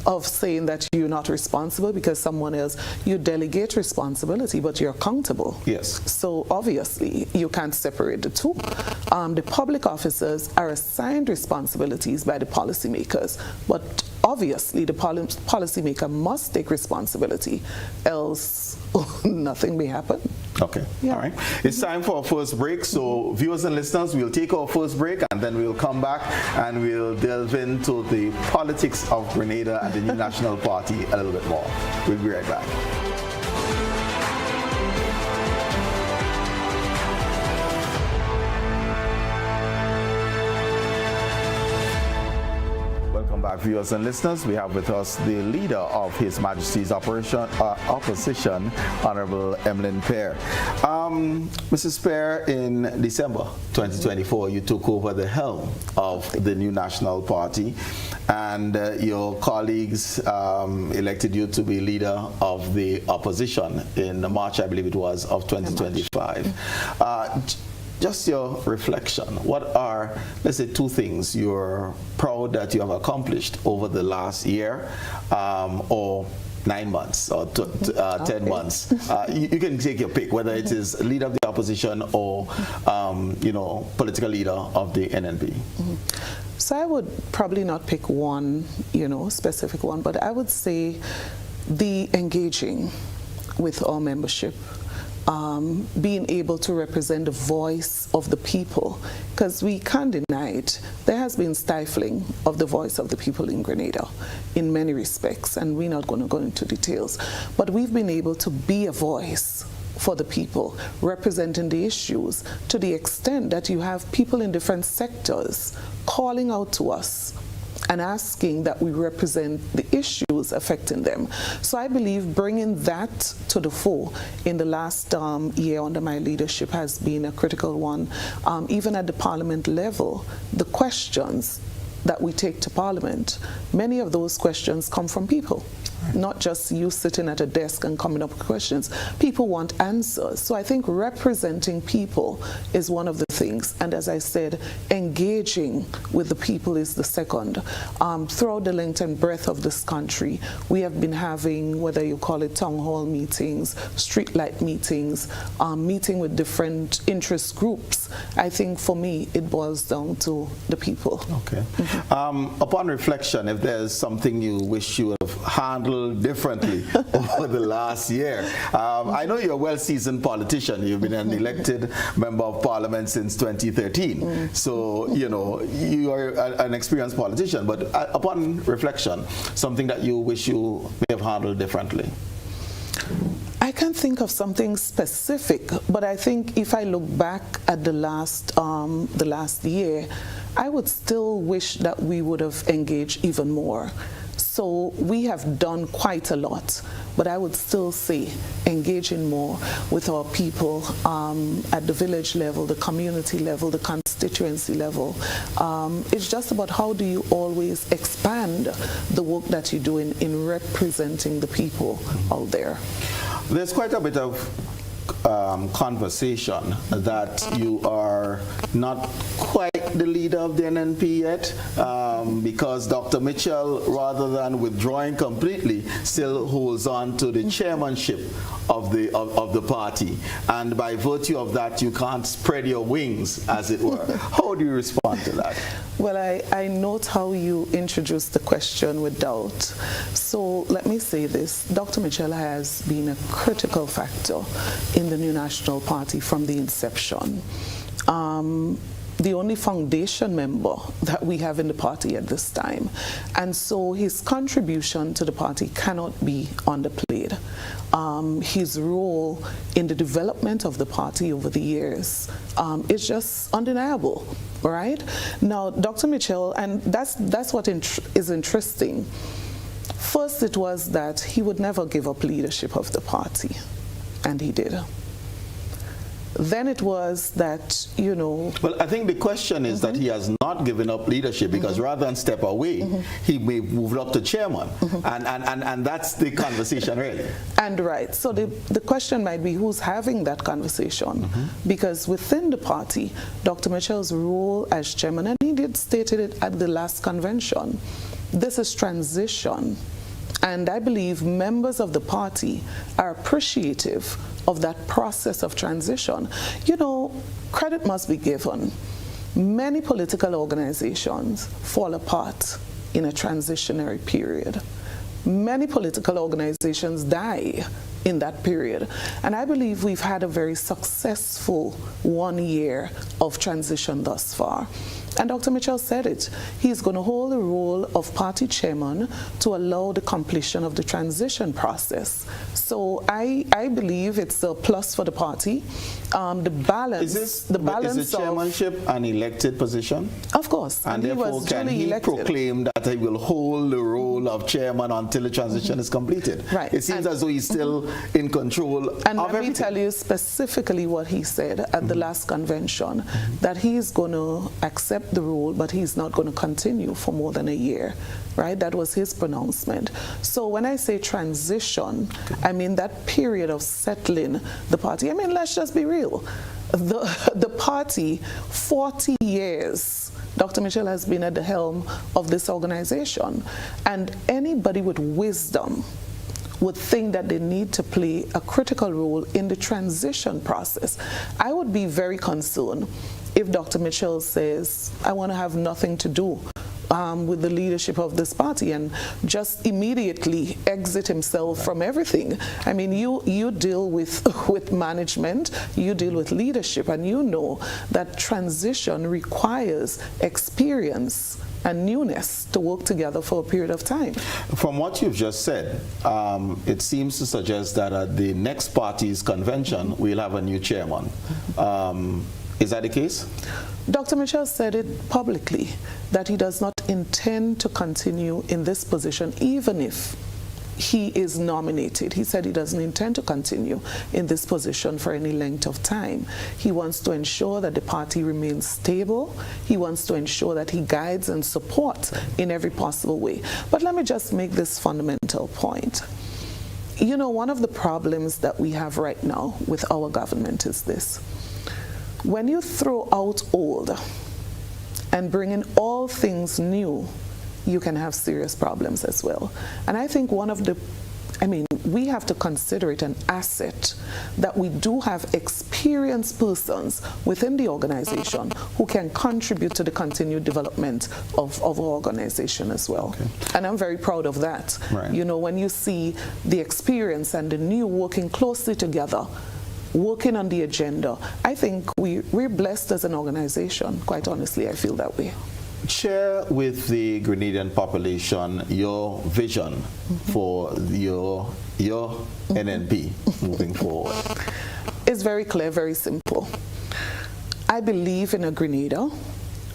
[SPEAKER 2] of saying that you're not responsible because someone else, you delegate responsibility, but you're accountable.
[SPEAKER 1] Yes.
[SPEAKER 2] So obviously, you can't separate the two. The public officers are assigned responsibilities by the policymakers, but obviously the policymaker must take responsibility, else nothing may happen.
[SPEAKER 1] Okay, all right. It's time for our first break. So viewers and listeners, we'll take our first break and then we'll come back and we'll delve into the politics of Grenada and the New National Party a little bit more. We'll be right back. Welcome back, viewers and listeners. We have with us the leader of His Majesty's opposition, Honorable Emmalin Pierre. Mrs. Pierre, in December 2024, you took over the helm of the New National Party, and your colleagues elected you to be leader of the opposition in March, I believe it was, of 2025. Just your reflection, what are, let's say, two things you're proud that you have accomplished over the last year, or 9 months or 10 months. You can take your pick, whether it is leader of the opposition or, political leader of the NNP.
[SPEAKER 2] So I would probably not pick one, specific one, but I would say the engaging with our membership, being able to represent the voice of the people, because we can't deny it. There has been stifling of the voice of the people in Grenada in many respects, and we're not going to go into details. But we've been able to be a voice for the people, representing the issues to the extent that you have people in different sectors calling out to us and asking that we represent the issues affecting them. So I believe bringing that to the fore in the last year under my leadership has been a critical one. Even at the Parliament level, the questions that we take to Parliament, many of those questions come from people. Not just you sitting at a desk and coming up with questions. People want answers. So I think representing people is one of the things. And as I said, engaging with the people is the second. Throughout the length and breadth of this country, we have been having, whether you call it town hall meetings, streetlight meetings, meeting with different interest groups. I think for me, it boils down to the people.
[SPEAKER 1] Okay. Upon reflection, if there's something you wish you would have handled differently over the last year. I know you're a well-seasoned politician. You've been an elected member of parliament since 2013. So, you are an experienced politician. But upon reflection, something that you wish you may have handled differently?
[SPEAKER 2] I can't think of something specific, but I think if I look back at the last year, I would still wish that we would have engaged even more. So we have done quite a lot, but I would still say engaging more with our people at the village level, the community level, the constituency level. It's just about how do you always expand the work that you're doing in representing the people out there.
[SPEAKER 1] There's quite a bit of conversation that you are not quite the leader of the NNP yet, because Dr. Mitchell, rather than withdrawing completely, still holds on to the chairmanship of the party, and by virtue of that, you can't spread your wings, as it were. How do you respond to that?
[SPEAKER 2] Well, I note how you introduced the question with doubt. So let me say this. Dr. Mitchell has been a critical factor in the New National Party from the inception. The only foundation member that we have in the party at this time. And so his contribution to the party cannot be underplayed. His role in the development of the party over the years is just undeniable, right? Now, Dr. Mitchell, and that's what is interesting. First, it was that he would never give up leadership of the party, and he did. Then it was that,
[SPEAKER 1] Well, I think the question is that he has not given up leadership, because rather than step away, he may move up to chairman. And that's the conversation, really.
[SPEAKER 2] And right. So the question might be who's having that conversation. Because within the party, Dr. Mitchell's role as chairman, and he did state it at the last convention, this is transition. And I believe members of the party are appreciative of that process of transition. Credit must be given. Many political organizations fall apart in a transitionary period. Many political organizations die in that period. And I believe we've had a very successful 1 year of transition thus far. And Dr. Mitchell said it. He's going to hold the role of party chairman to allow the completion of the transition process. So I believe it's a plus for the party. The balance.
[SPEAKER 1] Is the chairmanship an elected position?
[SPEAKER 2] Of course.
[SPEAKER 1] And therefore, can he proclaim that he will hold the role of chairman until the transition is completed?
[SPEAKER 2] Right.
[SPEAKER 1] It seems as though he's still in control of everything. And
[SPEAKER 2] let me tell you specifically what he said at the last convention, that he's going to accept the role, but he's not going to continue for more than a year, right? That was his pronouncement. So when I say transition, I mean that period of settling the party. I mean, let's just be real. The party, 40 years, Dr. Mitchell has been at the helm of this organization, and anybody with wisdom would think that they need to play a critical role in the transition process. I would be very concerned if Dr. Mitchell says, I want to have nothing to do with the leadership of this party and just immediately exit himself from everything. I mean, you deal with management, you deal with leadership, and you know that transition requires experience and newness to work together for a period of time.
[SPEAKER 1] From what you've just said, it seems to suggest that at the next party's convention, we'll have a new chairman. Is that the case?
[SPEAKER 2] Dr. Mitchell said it publicly that he does not intend to continue in this position even if he is nominated. He said he doesn't intend to continue in this position for any length of time. He wants to ensure that the party remains stable. He wants to ensure that he guides and supports in every possible way. But let me just make this fundamental point. You know, one of the problems that we have right now with our government is this. When you throw out old and bring in all things new, you can have serious problems as well. And I think we have to consider it an asset that we do have experienced persons within the organization who can contribute to the continued development of our organization as well. Okay. And I'm very proud of that. Right. You know, when you see the experience and the new working closely together, working on the agenda, I think we're blessed as an organization. Quite honestly, I feel that way.
[SPEAKER 1] Share with the Grenadian population your vision for your NNP moving forward.
[SPEAKER 2] It's very clear, very simple. I believe in a Grenada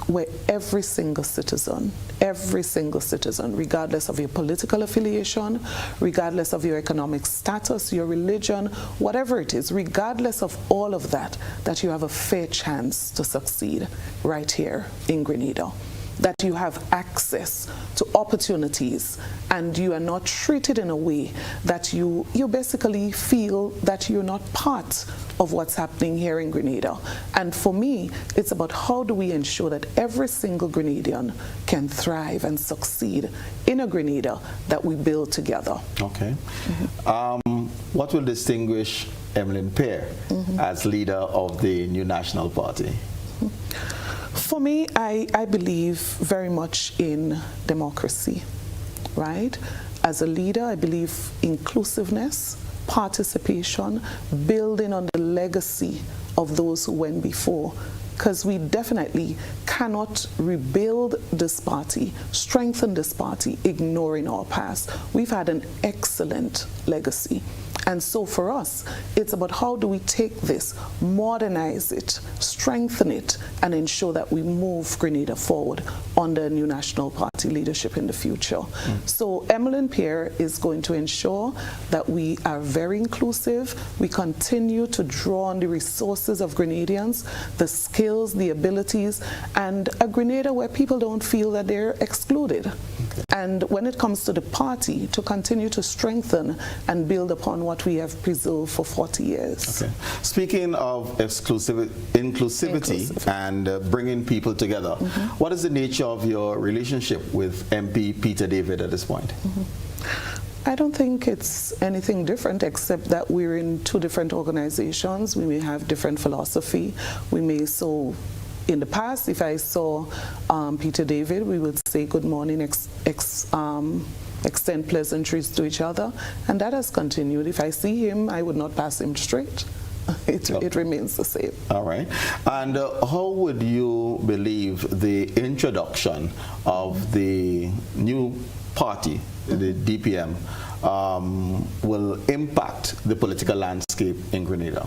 [SPEAKER 2] where every single citizen, regardless of your political affiliation, regardless of your economic status, your religion, whatever it is, regardless of all of that, that you have a fair chance to succeed right here in Grenada. That you have access to opportunities and you are not treated in a way that you basically feel that you're not part of what's happening here in Grenada. And for me, it's about how do we ensure that every single Grenadian can thrive and succeed in a Grenada that we build together.
[SPEAKER 1] Okay. What will distinguish Emmalin Pierre as leader of the new National Party?
[SPEAKER 2] For me, I believe very much in democracy, right? As a leader, I believe inclusiveness, participation, building on the legacy of those who went before, because we definitely cannot rebuild this party, strengthen this party, ignoring our past. We've had an excellent legacy. And so for us, it's about how do we take this, modernize it, strengthen it, and ensure that we move Grenada forward under a new National Party leadership in the future. So Emmalin Pierre is going to ensure that we are very inclusive, we continue to draw on the resources of Grenadians, the skills, the abilities, and a Grenada where people don't feel that they're excluded. Okay. And when it comes to the party, to continue to strengthen and build upon what we have preserved for 40 years. Okay.
[SPEAKER 1] Speaking of inclusivity and bringing people together, what is the nature of your relationship with MP Peter David at this point?
[SPEAKER 2] I don't think it's anything different except that we're in two different organizations. We may have different philosophy. We may in the past, if I saw Peter David, we would say good morning, extend pleasantries to each other, and that has continued. If I see him, I would not pass him straight. It remains the same.
[SPEAKER 1] All right. And how would you believe the introduction of the new party, the DPM, will impact the political landscape in Grenada?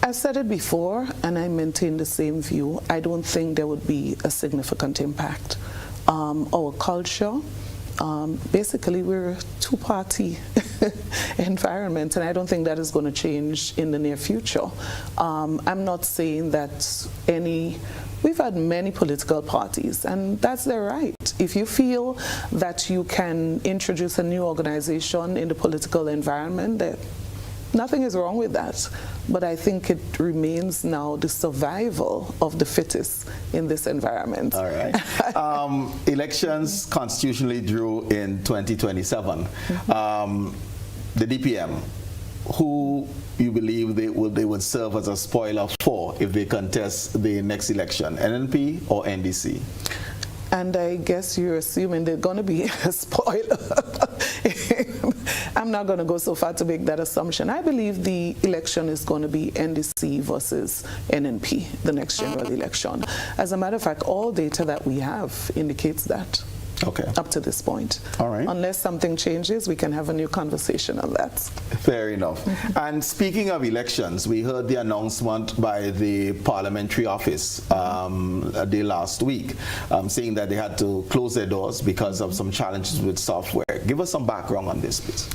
[SPEAKER 2] I've said it before, and I maintain the same view. I don't think there would be a significant impact. Our culture, basically we're a two-party environment, and I don't think that is going to change in the near future. I'm not saying that we've had many political parties, and that's their right. If you feel that you can introduce a new organization in the political environment, Nothing is wrong with that, but I think it remains now the survival of the fittest in this environment.
[SPEAKER 1] All right. Elections constitutionally drew in 2027. The DPM, who you believe they would serve as a spoiler for if they contest the next election, NNP or NDC?
[SPEAKER 2] And I guess you're assuming they're going to be a spoiler. I'm not going to go so far to make that assumption. I believe the election is going to be NDC versus NNP, the next general election. As a matter of fact, all data that we have indicates that.
[SPEAKER 1] Okay.
[SPEAKER 2] Up to this point.
[SPEAKER 1] All right.
[SPEAKER 2] Unless something changes, we can have a new conversation on that.
[SPEAKER 1] Fair enough. And speaking of elections, we heard the announcement by the parliamentary office the last week saying that they had to close their doors because of some challenges with software. Give us some background on this, please.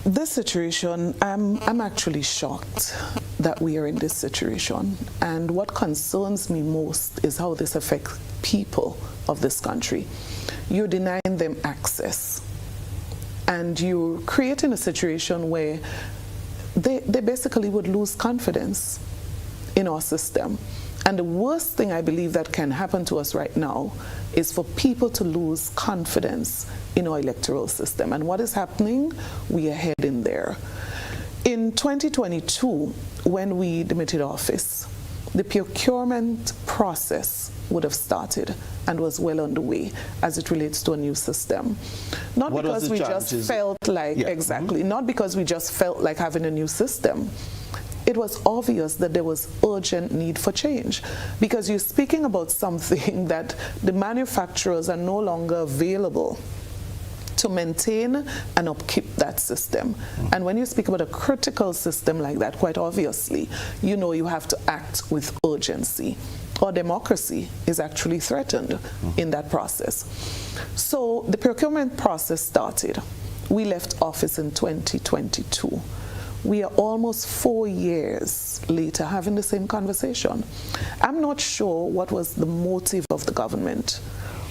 [SPEAKER 2] This situation, I'm actually shocked that we are in this situation. And what concerns me most is how this affects people of this country. You're denying them access. And you're creating a situation where they basically would lose confidence in our system. And the worst thing I believe that can happen to us right now is for people to lose confidence in our electoral system. And what is happening? We are heading there. In 2022, when we demitted office, the procurement process would have started and was well underway as it relates to a new system. Not because we just felt like, exactly, not because we just felt like having a new system. It was obvious that there was urgent need for change, because you're speaking about something that the manufacturers are no longer available to maintain and upkeep that system. And when you speak about a critical system like that, quite obviously, you know you have to act with urgency. Our democracy is actually threatened in that process. So the procurement process started. We left office in 2022. We are almost 4 years later having the same conversation. I'm not sure what was the motive of the government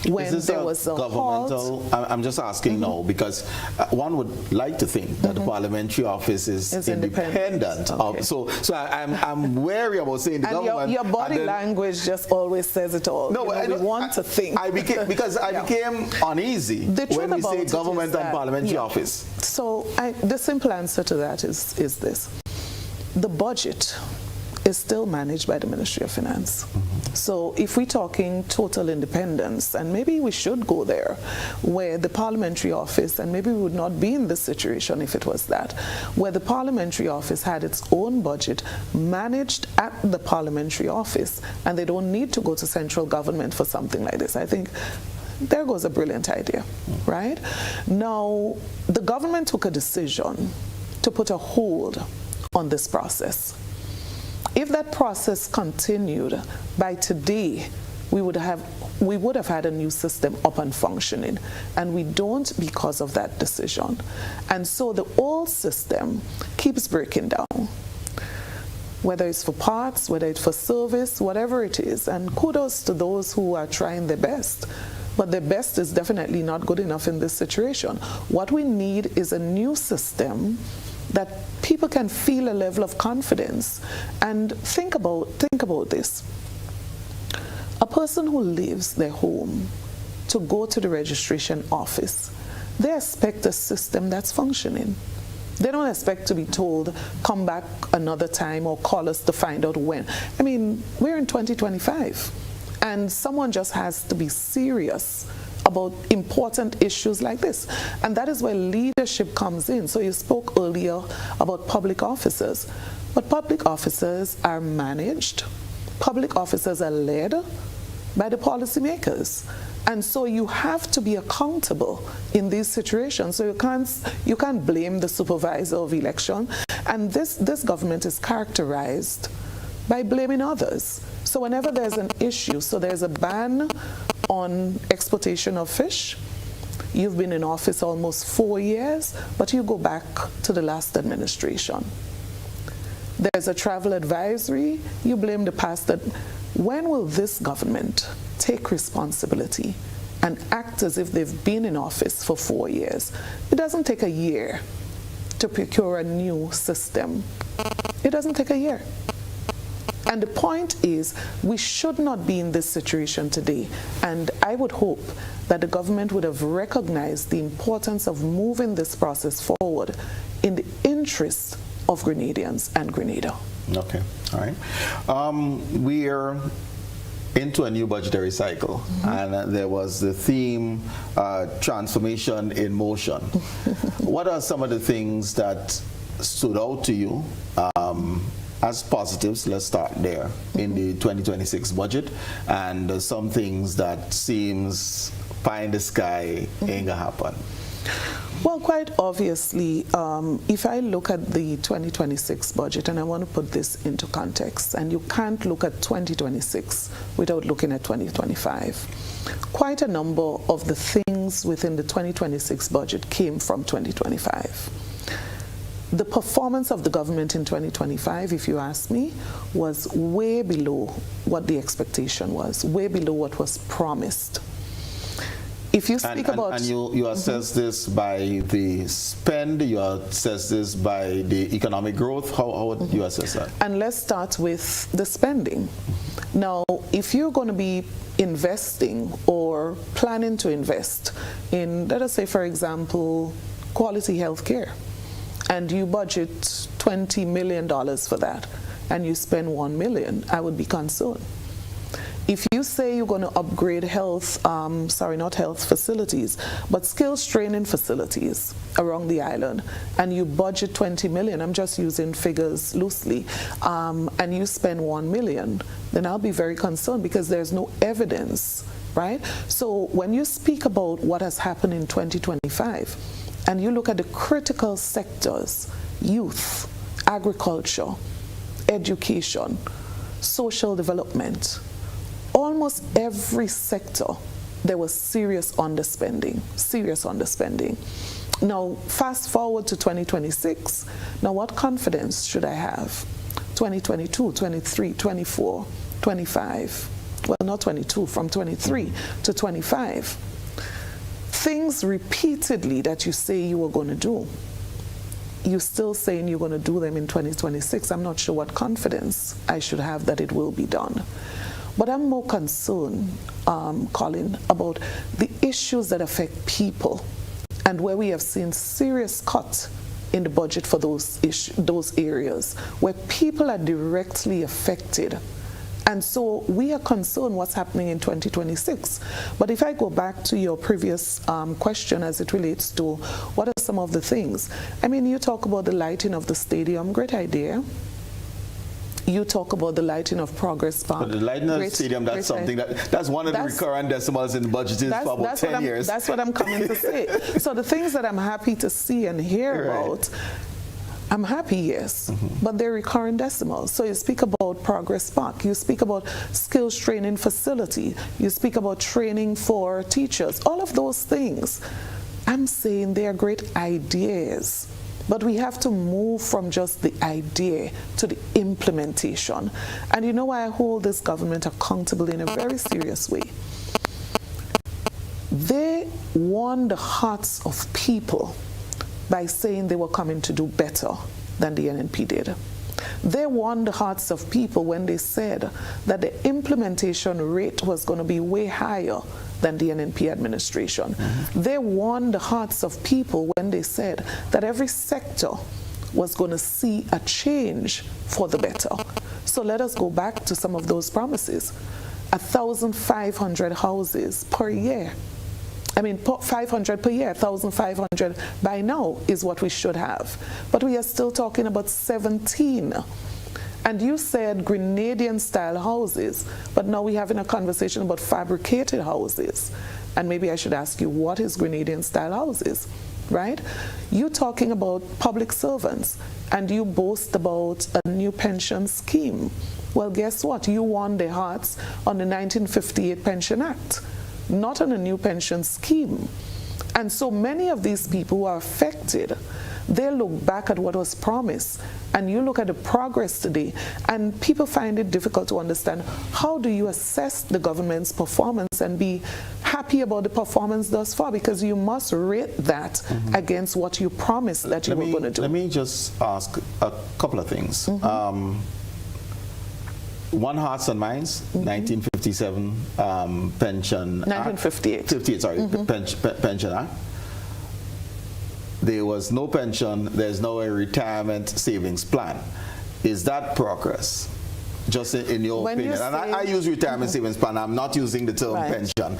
[SPEAKER 2] when there was a
[SPEAKER 1] governmental halt. I'm just asking now because one would like to think that the parliamentary office is independent.
[SPEAKER 2] Okay.
[SPEAKER 1] So I'm wary about saying the government.
[SPEAKER 2] And your body language just always says it all. No, we want to think.
[SPEAKER 1] I became uneasy when we say government and parliamentary office.
[SPEAKER 2] So the simple answer to that is this. The budget is still managed by the Ministry of Finance. So if we're talking total independence, and maybe we should go there, where the parliamentary office, and maybe we would not be in this situation if it was that, where the parliamentary office had its own budget managed at the parliamentary office, and they don't need to go to central government for something like this. I think there goes a brilliant idea, right? Now, the government took a decision to put a hold on this process. If that process continued, by today, we would have had a new system up and functioning, and we don't because of that decision. And so the old system keeps breaking down, whether it's for parts, whether it's for service, whatever it is. And kudos to those who are trying their best. But their best is definitely not good enough in this situation. What we need is a new system that people can feel a level of confidence. And think about this. A person who leaves their home to go to the registration office, they expect a system that's functioning. They don't expect to be told, come back another time or call us to find out when. I mean, we're in 2025, and someone just has to be serious about important issues like this. And that is where leadership comes in. So you spoke earlier about public officers, but public officers are managed, public officers are led by the policymakers. And so you have to be accountable in these situations. So you can't blame the supervisor of election. And this government is characterized by blaming others. So whenever there's an issue, so there's a ban on exportation of fish. You've been in office almost 4 years, but you go back to the last administration. There's a travel advisory, you blame the past. When will this government take responsibility and act as if they've been in office for 4 years? It doesn't take a year to procure a new system, it doesn't take a year. And the point is, we should not be in this situation today. And I would hope that the government would have recognized the importance of moving this process forward in the interest of Grenadians and Grenada.
[SPEAKER 1] Okay, all right. We are into a new budgetary cycle, and there was the theme, transformation in motion. What are some of the things that stood out to you as positives? Let's start there, in the 2026 budget, and some things that seems pie in the sky ain't gonna happen.
[SPEAKER 2] Well, quite obviously, if I look at the 2026 budget, and I want to put this into context, and you can't look at 2026 without looking at 2025. Quite a number of the things within the 2026 budget came from 2025. The performance of the government in 2025, if you ask me, was way below what the expectation was, way below what was promised. If you speak about...
[SPEAKER 1] And you assess this by the spend, you assess this by the economic growth, how would you assess that?
[SPEAKER 2] And let's start with the spending. Now, if you're going to be investing or planning to invest in, let us say, for example, quality health care, and you budget $20 million for that, and you spend $1 million, I would be concerned. If you say you're going to upgrade health, not health facilities, but skills training facilities around the island, and you budget 20 million, I'm just using figures loosely, and you spend 1 million, then I'll be very concerned because there's no evidence, right? So when you speak about what has happened in 2025, and you look at the critical sectors, youth, agriculture, education, social development, almost every sector, there was serious underspending. Now, fast forward to 2026. Now, what confidence should I have? 2022, 23, 24, 25. Well, not 22, from 23 to 25. Things repeatedly that you say you were going to do, you're still saying you're going to do them in 2026. I'm not sure what confidence I should have that it will be done. But I'm more concerned, Colin, about the issues that affect people and where we have seen serious cuts in the budget for those areas where people are directly affected. And so we are concerned what's happening in 2026. But if I go back to your previous question as it relates to what are some of the things, I mean, you talk about the lighting of the stadium, great idea. You talk about the lighting of Progress Park.
[SPEAKER 1] But the lighting of the stadium, that's something that's one of the recurrent decimals in the budget for about 10 years.
[SPEAKER 2] That's what I'm coming to say. So the things that I'm happy to see and hear about, I'm happy, yes, but they're recurrent decimals. So you speak about Progress Park, you speak about skills training facility, you speak about training for teachers, all of those things. I'm saying they're great ideas. But we have to move from just the idea to the implementation. And you know why I hold this government accountable in a very serious way? They won the hearts of people by saying they were coming to do better than the NNP did. They won the hearts of people when they said that the implementation rate was going to be way higher than the NNP administration. They won the hearts of people when they said that every sector was going to see a change for the better. So let us go back to some of those promises. 1,500 houses per year. I mean, 500 per year, 1,500 by now is what we should have. But we are still talking about 17. And you said Grenadian-style houses, but now we're having a conversation about fabricated houses. And maybe I should ask you, what is Grenadian-style houses, right? You're talking about public servants, and you boast about a new pension scheme. Well, guess what? You won their hearts on the 1958 Pension Act, not on a new pension scheme. And so many of these people who are affected, they look back at what was promised, and you look at the progress today, and people find it difficult to understand how do you assess the government's performance and be happy about the performance thus far, because you must rate that against what you promised that you were going to do.
[SPEAKER 1] Let me just ask a couple of things. One Hearts and Minds, 1957 pension
[SPEAKER 2] 1958.
[SPEAKER 1] Act, 58, sorry, pension act. There was no pension, there's no retirement savings plan. Is that progress? Just in your opinion. And I use retirement savings plan. I'm not using the term pension.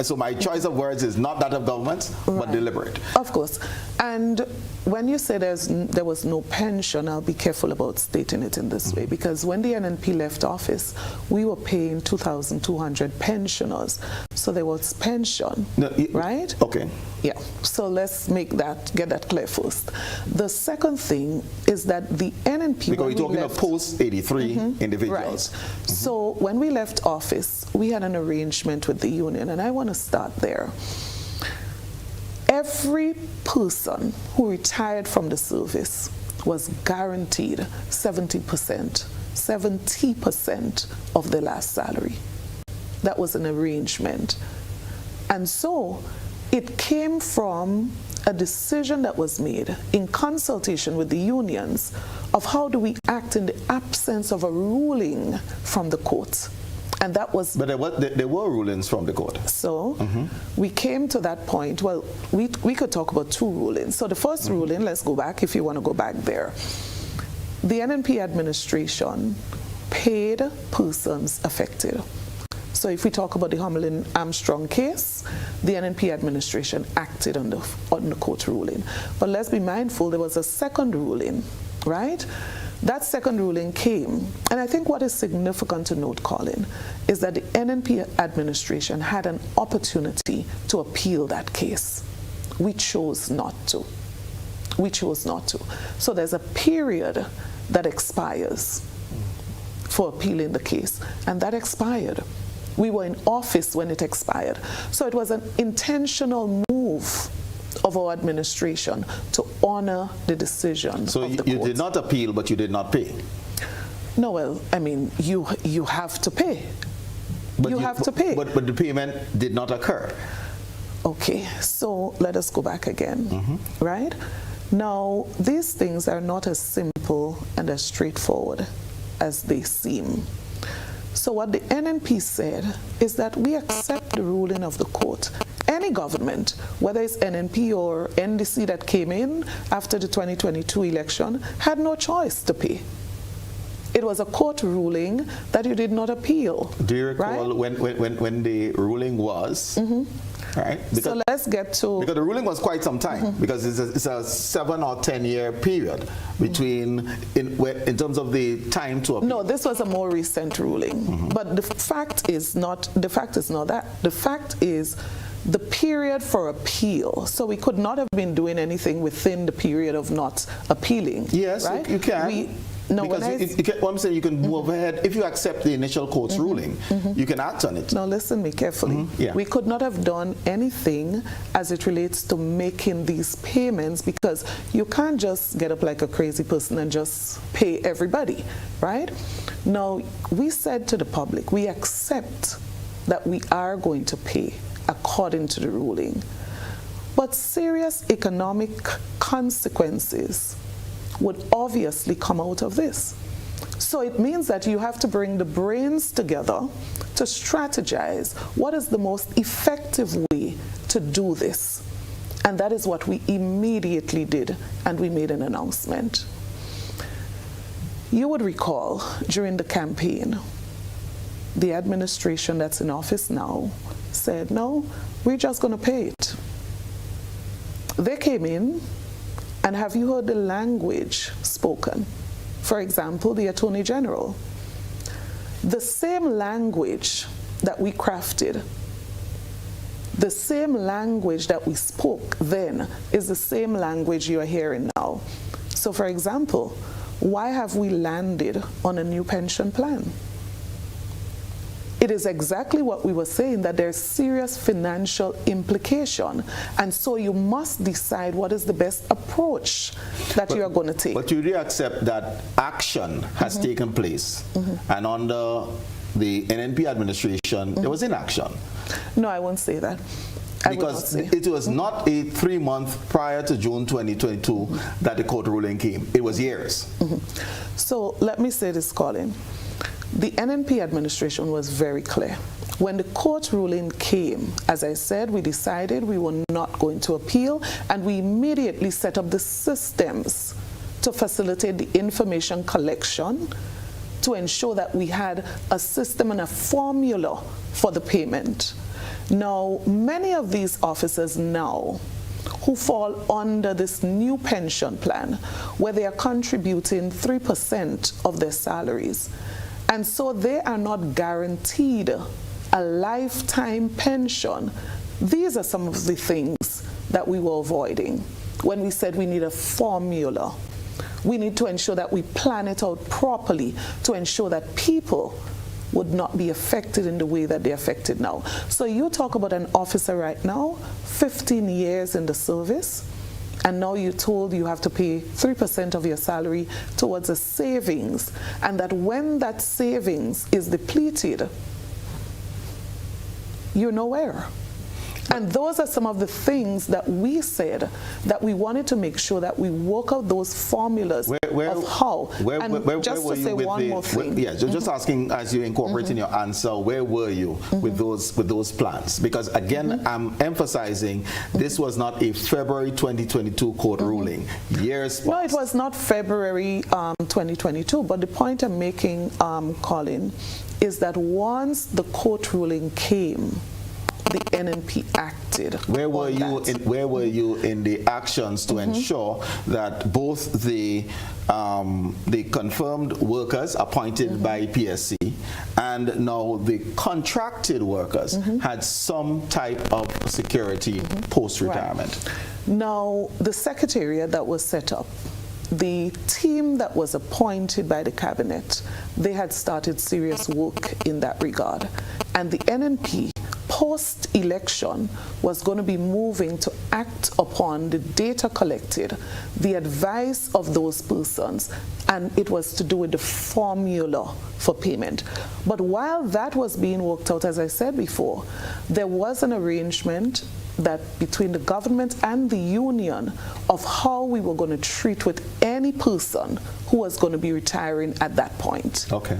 [SPEAKER 1] So my choice of words is not that of government, but deliberate.
[SPEAKER 2] Of course. And when you say there was no pension, I'll be careful about stating it in this way, because when the NNP left office, we were paying 2,200 pensioners. So there was pension, right?
[SPEAKER 1] Okay.
[SPEAKER 2] Yeah. So let's get that clear first. The second thing is that the NNP...
[SPEAKER 1] Because we're talking of post-83 individuals.
[SPEAKER 2] Right. So when we left office, we had an arrangement with the union, and I want to start there. Every person who retired from the service was guaranteed 70% of their last salary. That was an arrangement. And so it came from a decision that was made in consultation with the unions of how do we act in the absence of a ruling from the court. And that was... But
[SPEAKER 1] there were rulings from the court.
[SPEAKER 2] So we came to that point. Well, we could talk about two rulings. So the first ruling, let's go back if you want to go back there. The NNP administration paid persons affected. So if we talk about the Emmalin Armstrong case, the NNP administration acted on the court ruling. But let's be mindful, there was a second ruling, right? That second ruling came, and I think what is significant to note, Colin, is that the NNP administration had an opportunity to appeal that case. We chose not to. We chose not to. So there's a period that expires for appealing the case, and that expired. We were in office when it expired. So it was an intentional move of our administration to honor the decision of the court. So
[SPEAKER 1] you did not appeal, but you did not pay?
[SPEAKER 2] No, well, I mean, you have to pay. But you have to pay.
[SPEAKER 1] But the payment did not occur.
[SPEAKER 2] Okay, so let us go back again, right? Now, these things are not as simple and as straightforward as they seem. So what the NNP said is that we accept the ruling of the court. Any government, whether it's NNP or NDC that came in after the 2022 election, had no choice to pay. It was a court ruling that you did not appeal.
[SPEAKER 1] Do you recall when the ruling was? Right? Because,
[SPEAKER 2] so let's get to...
[SPEAKER 1] Because the ruling was quite some time, because it's a 7 or 10 year period between, in terms of the time to appeal.
[SPEAKER 2] No, this was a more recent ruling. But the fact is not that. The fact is the period for appeal. So we could not have been doing anything within the period of not appealing.
[SPEAKER 1] Yes,
[SPEAKER 2] right?
[SPEAKER 1] you can.
[SPEAKER 2] No,
[SPEAKER 1] because what I'm saying, you can move ahead. If you accept the initial court's ruling, you can act on it.
[SPEAKER 2] Now listen me carefully. We could not have done anything as it relates to making these payments, because you can't just get up like a crazy person and just pay everybody, right? Now, we said to the public, we accept that we are going to pay according to the ruling. But serious economic consequences would obviously come out of this. So it means that you have to bring the brains together to strategize what is the most effective way to do this. And that is what we immediately did, and we made an announcement. You would recall during the campaign, the administration that's in office now said, no, we're just going to pay it. They came in, and have you heard the language spoken? For example, the Attorney General. The same language that we crafted, the same language that we spoke then is the same language you are hearing now. So for example, why have we landed on a new pension plan? It is exactly what we were saying, that there's serious financial implication. And so you must decide what is the best approach that you are going to take.
[SPEAKER 1] But you do accept that action has taken place. And under the NNP administration, there was inaction.
[SPEAKER 2] No, I won't say that.
[SPEAKER 1] Because it was not a 3-month prior to June 2022 that the court ruling came. It was years.
[SPEAKER 2] So let me say this, Colin. The NNP administration was very clear. When the court ruling came, as I said, we decided we were not going to appeal, and we immediately set up the systems to facilitate the information collection to ensure that we had a system and a formula for the payment. Now, many of these officers now who fall under this new pension plan, where they are contributing 3% of their salaries, and so they are not guaranteed a lifetime pension. These are some of the things that we were avoiding when we said we need a formula. We need to ensure that we plan it out properly to ensure that people would not be affected in the way that they're affected now. So you talk about an officer right now, 15 years in the service, and now you're told you have to pay 3% of your salary towards a savings, and that when that savings is depleted, you're nowhere. And those are some of the things that we said that we wanted to make sure that we work out those formulas of how. Just to say one more thing.
[SPEAKER 1] Just asking, as you incorporate in your answer, where were you with those plans? Because again, I'm emphasizing this was not a February 2022 court ruling. Years past.
[SPEAKER 2] No, it was not February 2022. But the point I'm making, Colin, is that once the court ruling came, the NNP acted.
[SPEAKER 1] Where were you in the actions to ensure that both the confirmed workers appointed by PSC and now the contracted workers had some type of security post-retirement?
[SPEAKER 2] Right. Now, the secretariat that was set up, the team that was appointed by the cabinet, they had started serious work in that regard. And the NNP post-election was going to be moving to act upon the data collected, the advice of those persons, and it was to do with the formula for payment. But while that was being worked out, as I said before, there was an arrangement that between the government and the union of how we were going to treat with any person who was going to be retiring at that point.
[SPEAKER 1] Okay.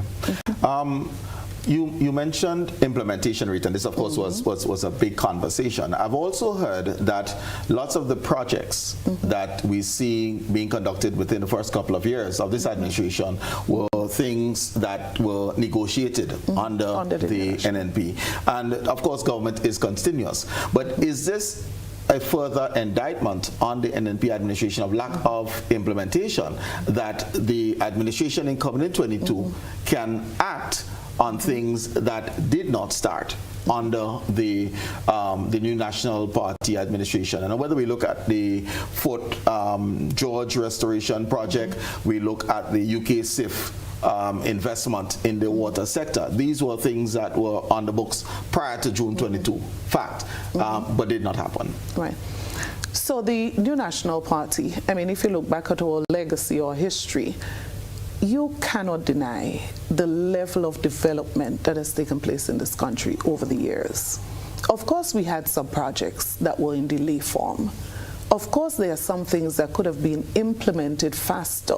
[SPEAKER 1] You mentioned implementation rate, and this of course was a big conversation. I've also heard that lots of the projects that we see being conducted within the first couple of years of this administration were things that were negotiated under the NNP. And of course government is continuous. But is this a further indictment on the NNP administration of lack of implementation, that the administration incumbent in 22 can act on things that did not start under the new National Party administration? And whether we look at the Fort George Restoration Project, we look at the UK SIF investment in the water sector, these were things that were on the books prior to June 22, fact, but did not happen.
[SPEAKER 2] Right. So the new National Party, I mean, if you look back at our legacy or history, you cannot deny the level of development that has taken place in this country over the years. Of course, we had some projects that were in delay form. Of course, there are some things that could have been implemented faster.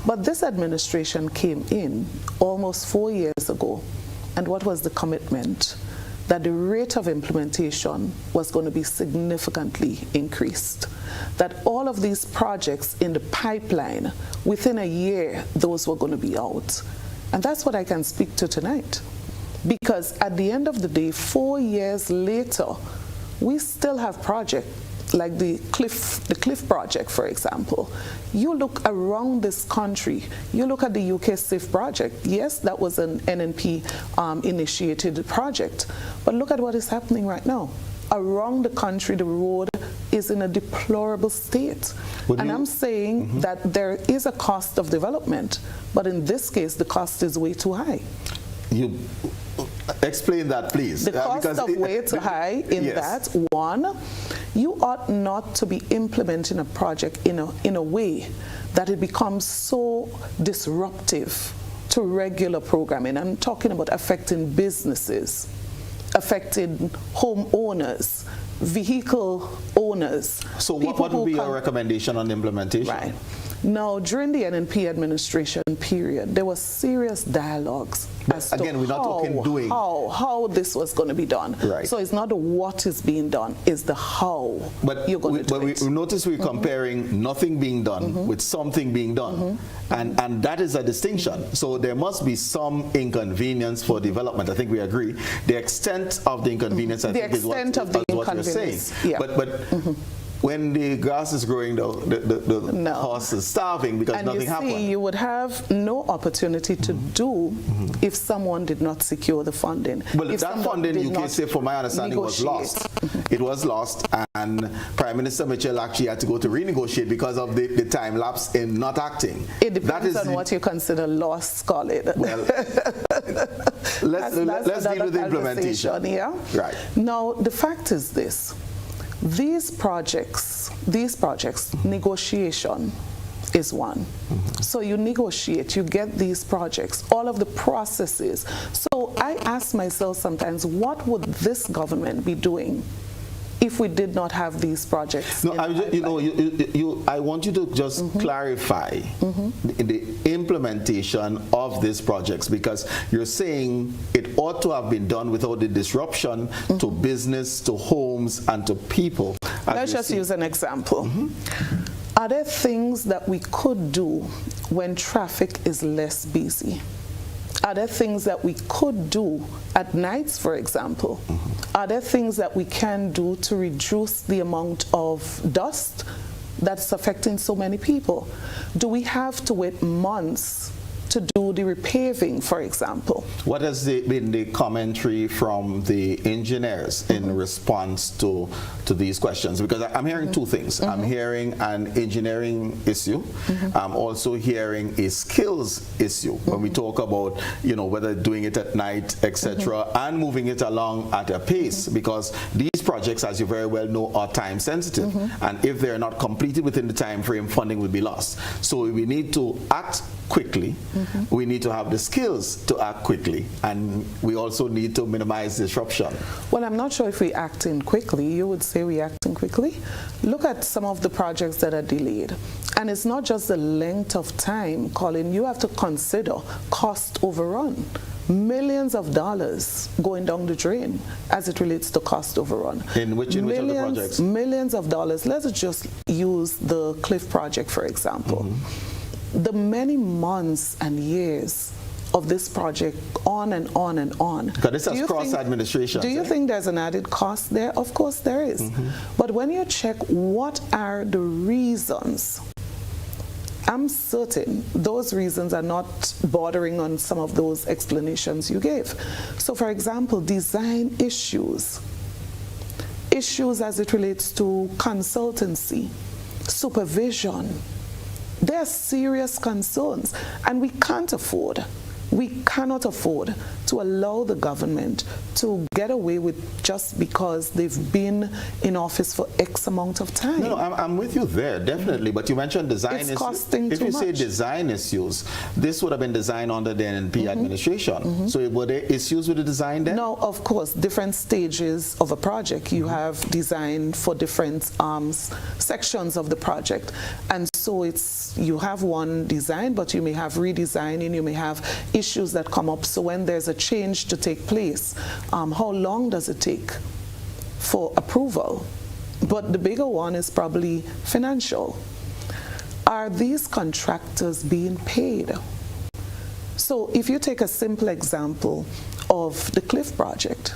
[SPEAKER 2] But this administration came in almost 4 years ago, and what was the commitment? That the rate of implementation was going to be significantly increased. That all of these projects in the pipeline, within a year, those were going to be out. And that's what I can speak to tonight. Because at the end of the day, 4 years later, we still have projects like the Cliff project, for example. You look around this country, you look at the UK SIF project. Yes, that was an NNP initiated project, but look at what is happening right now. Around the country, the road is in a deplorable state. And I'm saying that there is a cost of development, but in this case, the cost is way too high.
[SPEAKER 1] You explain that, please.
[SPEAKER 2] The cost of way too high in that, one, you ought not to be implementing a project in a way that it becomes so disruptive to regular programming. I'm talking about affecting businesses, affecting homeowners, vehicle owners.
[SPEAKER 1] So what would be your recommendation on implementation?
[SPEAKER 2] Right. Now, during the NNP administration period, there was serious dialogues as
[SPEAKER 1] again,
[SPEAKER 2] to
[SPEAKER 1] we're not talking doing.
[SPEAKER 2] How this was going to be done.
[SPEAKER 1] Right.
[SPEAKER 2] So it's not the what is being done, it's the how you're going to do it.
[SPEAKER 1] But we notice we're comparing nothing being done with something being done. And that is a distinction. So there must be some inconvenience for development. I think we agree. The extent of the inconvenience, I think, is what you're saying.
[SPEAKER 2] Yeah.
[SPEAKER 1] But when the grass is growing, the horse is starving because nothing happened.
[SPEAKER 2] And you would have no opportunity to do if someone did not secure the funding.
[SPEAKER 1] Well, if that funding, you can say, from my understanding, was lost. It was lost, and Prime Minister Mitchell actually had to go to renegotiate because of the time lapse in not acting.
[SPEAKER 2] It depends on what you consider lost, Colin.
[SPEAKER 1] Well, let's deal with the implementation.
[SPEAKER 2] Yeah?
[SPEAKER 1] Right.
[SPEAKER 2] Now, the fact is this. These projects, negotiation is one. So you negotiate, you get these projects, all of the processes. So I ask myself sometimes, what would this government be doing if we did not have these projects?
[SPEAKER 1] No, I want you to just clarify the implementation of these projects, because you're saying it ought to have been done without the disruption to business, to homes, and to people.
[SPEAKER 2] Let's just use an example. Are there things that we could do when traffic is less busy? Are there things that we could do at nights, for example? Are there things that we can do to reduce the amount of dust that's affecting so many people? Do we have to wait months to do the repaving, for example? What has
[SPEAKER 1] been the commentary from the engineers in response to these questions? Because I'm hearing two things. I'm hearing an engineering issue. I'm also hearing a skills issue when we talk about, whether doing it at night, etc., and moving it along at a pace, because these projects, as you very well know, are time sensitive, and if they're not completed within the time frame, funding will be lost. So we need to act quickly. We need to have the skills to act quickly, and we also need to minimize disruption.
[SPEAKER 2] Well, I'm not sure if we're acting quickly. You would say we're acting quickly. Look at some of the projects that are delayed. And it's not just the length of time, Colin. You have to consider cost overrun. Millions of dollars going down the drain as it relates to cost overrun.
[SPEAKER 1] In which of the projects?
[SPEAKER 2] Millions of dollars. Let's just use the Cliff project, for example. The many months and years of this project, on and on and on.
[SPEAKER 1] Because this is cross-administration.
[SPEAKER 2] Do you think there's an added cost there? Of course there is. But when you check what are the reasons, I'm certain those reasons are not bordering on some of those explanations you gave. So, for example, design issues as it relates to consultancy, supervision. There are serious concerns, and we cannot afford to allow the government to get away with just because they've been in office for X amount of time.
[SPEAKER 1] No, I'm with you there, definitely. But you mentioned design issues.
[SPEAKER 2] It's costing
[SPEAKER 1] too much. If you say design issues, this would have been designed under the NNP administration. So were there issues with the design then?
[SPEAKER 2] No, of course. Different stages of a project. You have design for different sections of the project. And so you have one design, but you may have redesigning, you may have issues that come up. So when there's a change to take place, how long does it take for approval? But the bigger one is probably financial. Are these contractors being paid? So if you take a simple example of the Cliff project,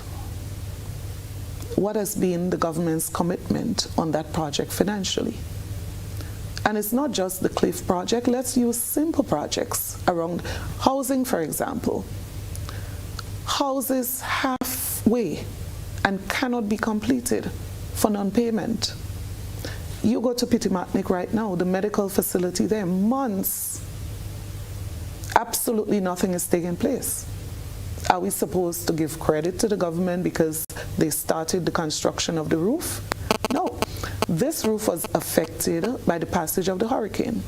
[SPEAKER 2] what has been the government's commitment on that project financially? And it's not just the Cliff project. Let's use simple projects around housing, for example. Houses halfway and cannot be completed for non-payment. You go to Pitimatnik right now, the medical facility there, months, absolutely nothing is taking place. Are we supposed to give credit to the government because they started the construction of the roof? No. This roof was affected by the passage of the hurricane.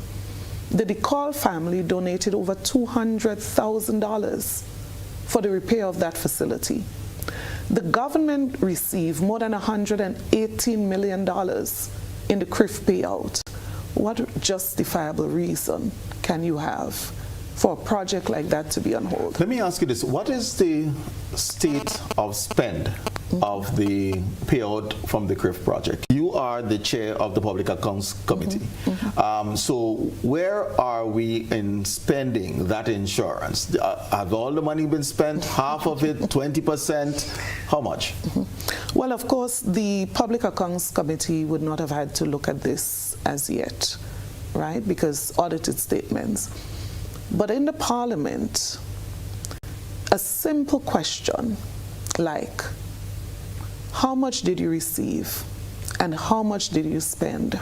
[SPEAKER 2] The DeCall family donated over $200,000 for the repair of that facility. The government received more than $118 million in the CRIF payout. What justifiable reason can you have for a project like that to be on hold?
[SPEAKER 1] Let me ask you this. What is the state of spend of the payout from the CRIF project? You are the chair of the Public Accounts Committee. So where are we in spending that insurance? Have all the money been spent? Half of it? 20%? How much?
[SPEAKER 2] Well, of course, the Public Accounts Committee would not have had to look at this as yet, right? Because audited statements. But in the Parliament, a simple question like, how much did you receive and how much did you spend?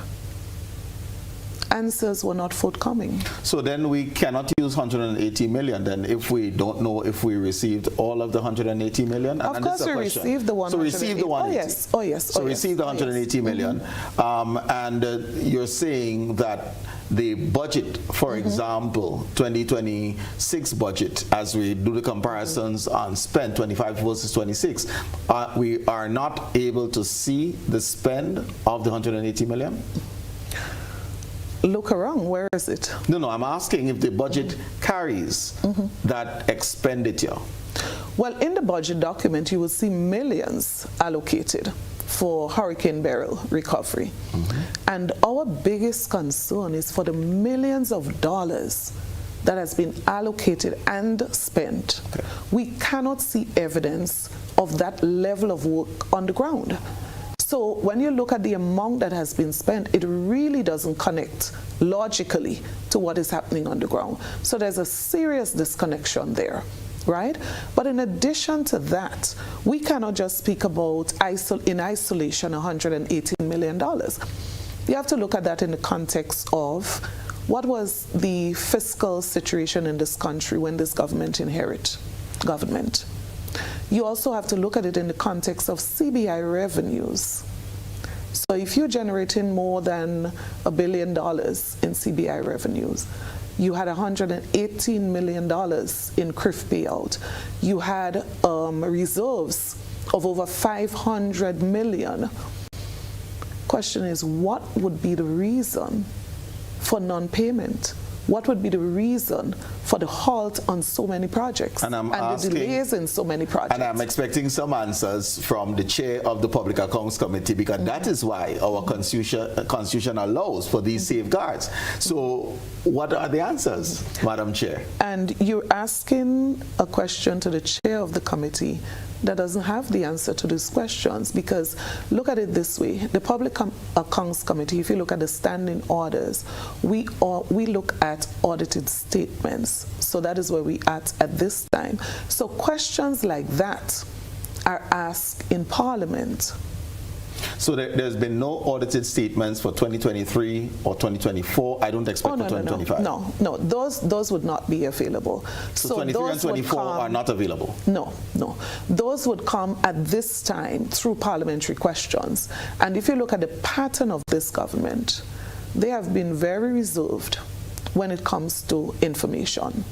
[SPEAKER 2] Answers were not forthcoming.
[SPEAKER 1] So then we cannot use 180 million then if we don't know if we received all of the 180 million?
[SPEAKER 2] Of course we received the 180.
[SPEAKER 1] So received the 180.
[SPEAKER 2] Oh yes.
[SPEAKER 1] So received the 180 million. And you're saying that the budget, for example, 2026 budget, as we do the comparisons on spend 25 versus 26, we are not able to see the spend of the 180 million?
[SPEAKER 2] Look around, where is it?
[SPEAKER 1] No, I'm asking if the budget carries that expenditure.
[SPEAKER 2] Well, in the budget document, you will see millions allocated for Hurricane Beryl recovery. And our biggest concern is for the millions of dollars that has been allocated and spent. Okay. We cannot see evidence of that level of work on the ground. So when you look at the amount that has been spent, it really doesn't connect logically to what is happening on the ground. So there's a serious disconnection there, right? But in addition to that, we cannot just speak about in isolation $118 million. You have to look at that in the context of what was the fiscal situation in this country when this government inherited government. You also have to look at it in the context of CBI revenues. So if you're generating more than $1 billion in CBI revenues, you had $118 million in CRIF payout. You had reserves of over $500 million. Question is, what would be the reason for non-payment? What would be the reason for the halt on so many projects and the delays in so many projects?
[SPEAKER 1] And I'm expecting some answers from the chair of the Public Accounts Committee, because that is why our constitution allows for these safeguards. So what are the answers, Madam Chair?
[SPEAKER 2] And you're asking a question to the chair of the committee that doesn't have the answer to these questions, because look at it this way. The Public Accounts Committee, if you look at the standing orders, we look at audited statements. So that is where we at this time. So questions like that are asked in Parliament.
[SPEAKER 1] So there's been no audited statements for 2023 or 2024. I don't expect for 2025.
[SPEAKER 2] No, those would not be available.
[SPEAKER 1] So 23 and 24 are not available?
[SPEAKER 2] No. Those would come at this time through parliamentary questions. And if you look at the pattern of this government, they have been very reserved when it comes to information.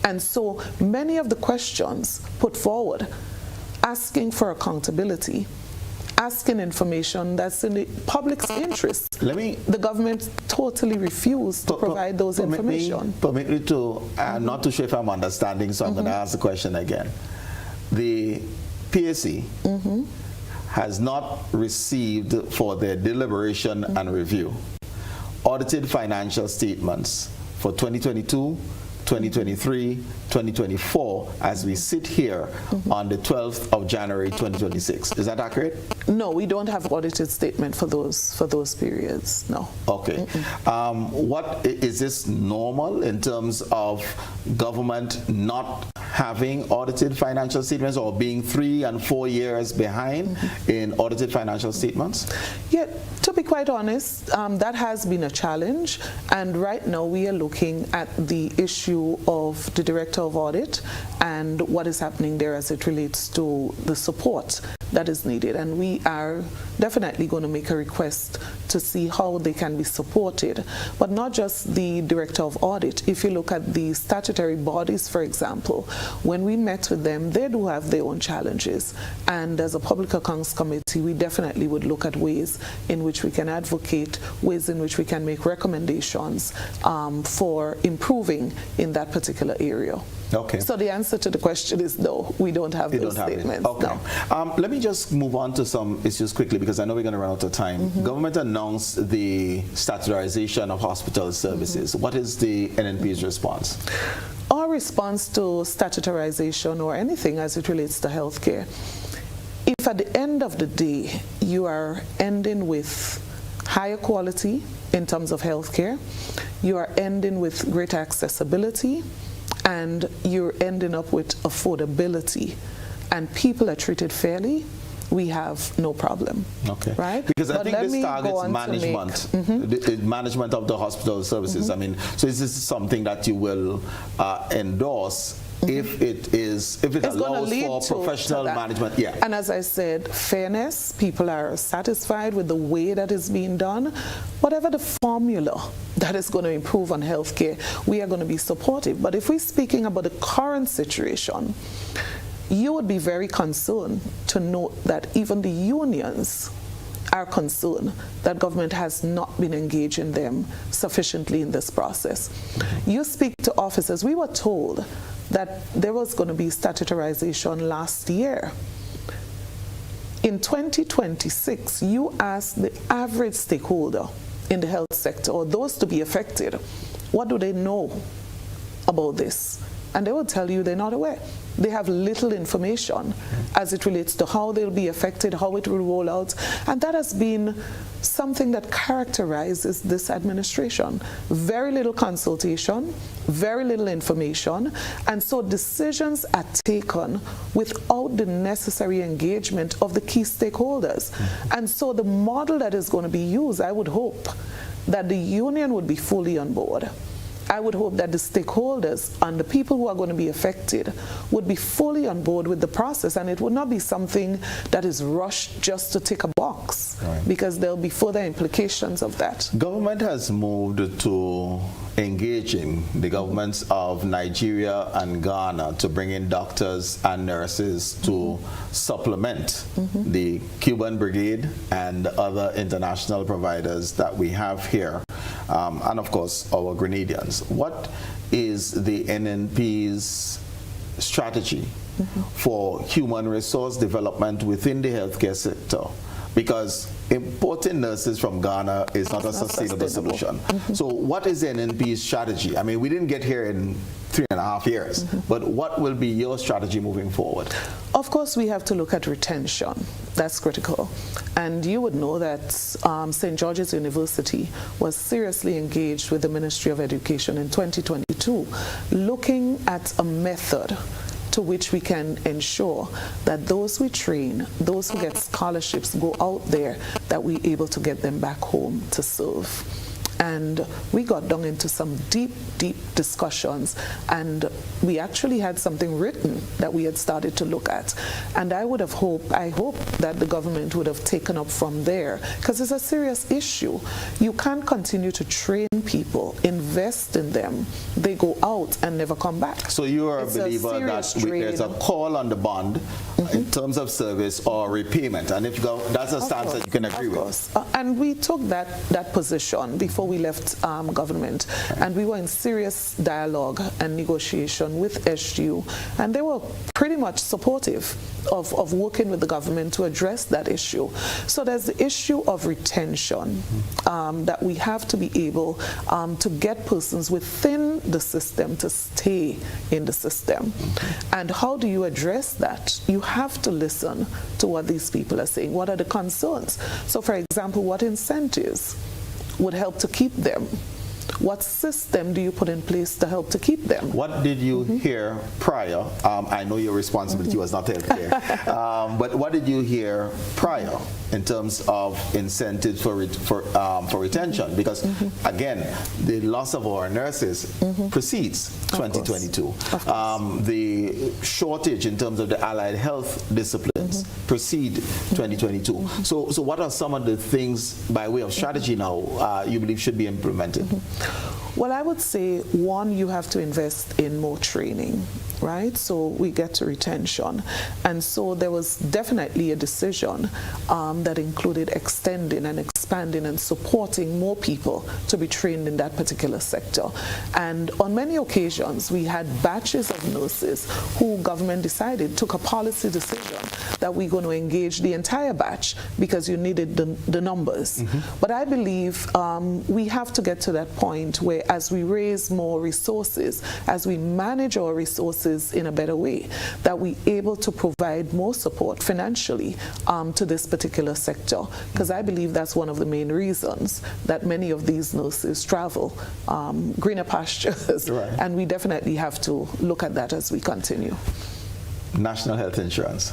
[SPEAKER 2] And so many of the questions put forward asking for accountability, asking information that's in the public's interest. The government totally refused to provide those information.
[SPEAKER 1] Permit me to, not too sure if I'm understanding, so I'm going to ask the question again. The PAC has not received for their deliberation and review audited financial statements for 2022, 2023, 2024, as we sit here on the 12th of January 2026. Is that accurate?
[SPEAKER 2] No, we don't have audited statement for those periods. No.
[SPEAKER 1] Okay. What is this normal in terms of government not having audited financial statements, or being 3 and 4 years behind in audited financial statements?
[SPEAKER 2] Yeah, to be quite honest, that has been a challenge, and right now we are looking at the issue of the Director of Audit and what is happening there as it relates to the support that is needed, and we are definitely going to make a request to see how they can be supported. But not just the Director of Audit. If you look at the statutory bodies, for example, when we met with them, they do have their own challenges. And as a Public Accounts Committee, we definitely would look at ways in which we can advocate, ways in which we can make recommendations for improving in that particular area.
[SPEAKER 1] Okay.
[SPEAKER 2] So the answer to the question is no, we don't have those statements.
[SPEAKER 1] Okay.
[SPEAKER 2] No.
[SPEAKER 1] Let me just move on to some issues quickly because I know we're going to run out of time. Government announced the statutarization of hospital services. What is the NNP's response?
[SPEAKER 2] Our response to statutarization or anything as it relates to healthcare, if at the end of the day you are ending with higher quality in terms of healthcare, you are ending with greater accessibility, and you're ending up with affordability, and people are treated fairly, we have no problem. Okay. Right?
[SPEAKER 1] Because I think this targets management, the management of the hospital services. I mean, so is this something that you will endorse if it allows for professional management? Yeah.
[SPEAKER 2] And as I said, fairness, people are satisfied with the way that is being done. Whatever the formula that is going to improve on healthcare, we are going to be supportive. But if we're speaking about the current situation, you would be very concerned to note that even the unions are concerned that government has not been engaging them sufficiently in this process. You speak to officers. We were told that there was going to be statutarization last year. In 2026, you ask the average stakeholder in the health sector, or those to be affected, what do they know about this? And they will tell you they're not aware. They have little information as it relates to how they'll be affected, how it will roll out. And that has been something that characterizes this administration. Very little consultation, very little information, and so decisions are taken without the necessary engagement of the key stakeholders. And so the model that is going to be used, I would hope that the union would be fully on board. I would hope that the stakeholders and the people who are going to be affected would be fully on board with the process, and it would not be something that is rushed just to tick a box, because there'll be further implications of that.
[SPEAKER 1] Government has moved to engaging the governments of Nigeria and Ghana to bring in doctors and nurses to supplement the Cuban Brigade and other international providers that we have here. And of course our Grenadians. What is the NNP's strategy for human resource development within the healthcare sector? Because importing nurses from Ghana is not a sustainable solution. So what is the NNP's strategy? I mean, we didn't get here in 3.5 years, but what will be your strategy moving forward?
[SPEAKER 2] Of course, we have to look at retention. That's critical. And you would know that St. George's University was seriously engaged with the Ministry of Education in 2022, looking at a method to which we can ensure that those we train, those who get scholarships, go out there, that we're able to get them back home to serve. And we got down into some deep, deep discussions, and we actually had something written that we had started to look at. And I hope that the government would have taken up from there, because it's a serious issue. You can't continue to train people, invest in them, they go out and never come back.
[SPEAKER 1] So you are a believer that there's a call on the bond in terms of service or repayment, and if you go, that's a stance that you can agree with.
[SPEAKER 2] And we took that position before we left government, and we were in serious dialogue and negotiation with SGU, and they were pretty much supportive of working with the government to address that issue. So there's the issue of retention, that we have to be able to get persons within the system to stay in the system. And how do you address that? You have to listen to what these people are saying. What are the concerns? So for example, what incentives would help to keep them What system do you put in place to help to keep them?
[SPEAKER 1] What did you hear prior? I know your responsibility was not healthcare, but what did you hear prior in terms of incentives for retention? Because again, the loss of our nurses precedes 2022. The shortage in terms of the allied health disciplines precede 2022. So what are some of the things by way of strategy now you believe should be implemented?
[SPEAKER 2] Well, I would say, one, you have to invest in more training, right? So we get to retention. And so there was definitely a decision that included extending and expanding and supporting more people to be trained in that particular sector. And on many occasions, we had batches of nurses who government decided, took a policy decision that we're going to engage the entire batch because you needed the numbers. But I believe we have to get to that point where as we raise more resources, as we manage our resources in a better way, that we're able to provide more support financially to this particular sector. Because I believe that's one of the main reasons that many of these nurses travel greener pastures. Right. And we definitely have to look at that as we continue.
[SPEAKER 1] National health insurance.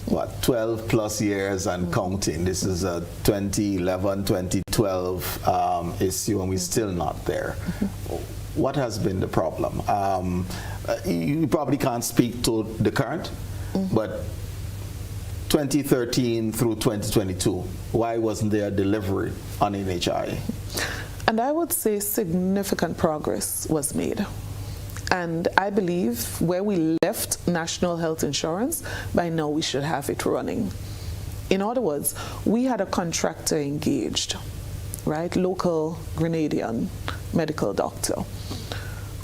[SPEAKER 1] What, 12 plus years and counting. This is a 2011, 2012 issue, and we're still not there. What has been the problem? You probably can't speak to the current, but 2013 through 2022, why wasn't there delivery on NHI?
[SPEAKER 2] And I would say significant progress was made. And I believe where we left national health insurance, by now we should have it running. In other words, we had a contractor engaged, right? Local Grenadian medical doctor.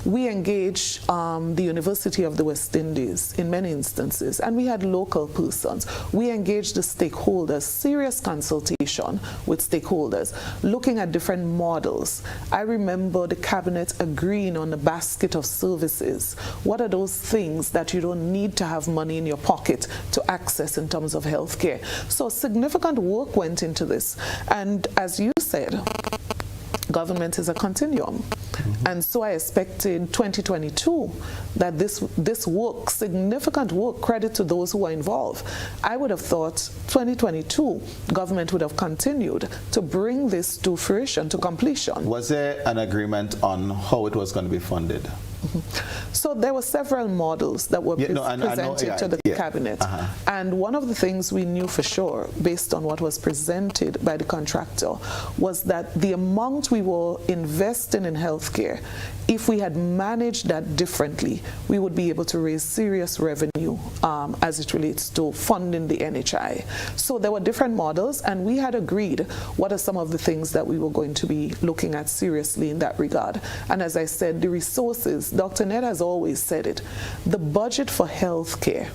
[SPEAKER 2] We engaged the University of the West Indies in many instances, and we had local persons. We engaged the stakeholders, serious consultation with stakeholders, looking at different models. I remember the cabinet agreeing on a basket of services. What are those things that you don't need to have money in your pocket to access in terms of healthcare? So significant work went into this. And as you said, government is a continuum. And so I expected 2022 that this work, significant work, credit to those who are involved. I would have thought 2022, government would have continued to bring this to fruition, to completion.
[SPEAKER 1] Was there an agreement on how it was going to be funded?
[SPEAKER 2] So there were several models that were presented to the cabinet. And one of the things we knew for sure, based on what was presented by the contractor, was that the amount we were investing in healthcare, if we had managed that differently, we would be able to raise serious revenue as it relates to funding the NHI. So there were different models, and we had agreed what are some of the things that we were going to be looking at seriously in that regard. And as I said, the resources, Dr. Ned has always said it, the budget for healthcare,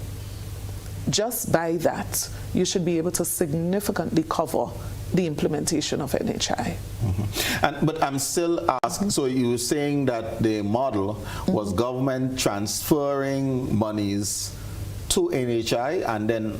[SPEAKER 2] just by that, you should be able to significantly cover the implementation of NHI.
[SPEAKER 1] But I'm still asking, so you were saying that the model was government transferring monies to NHI and then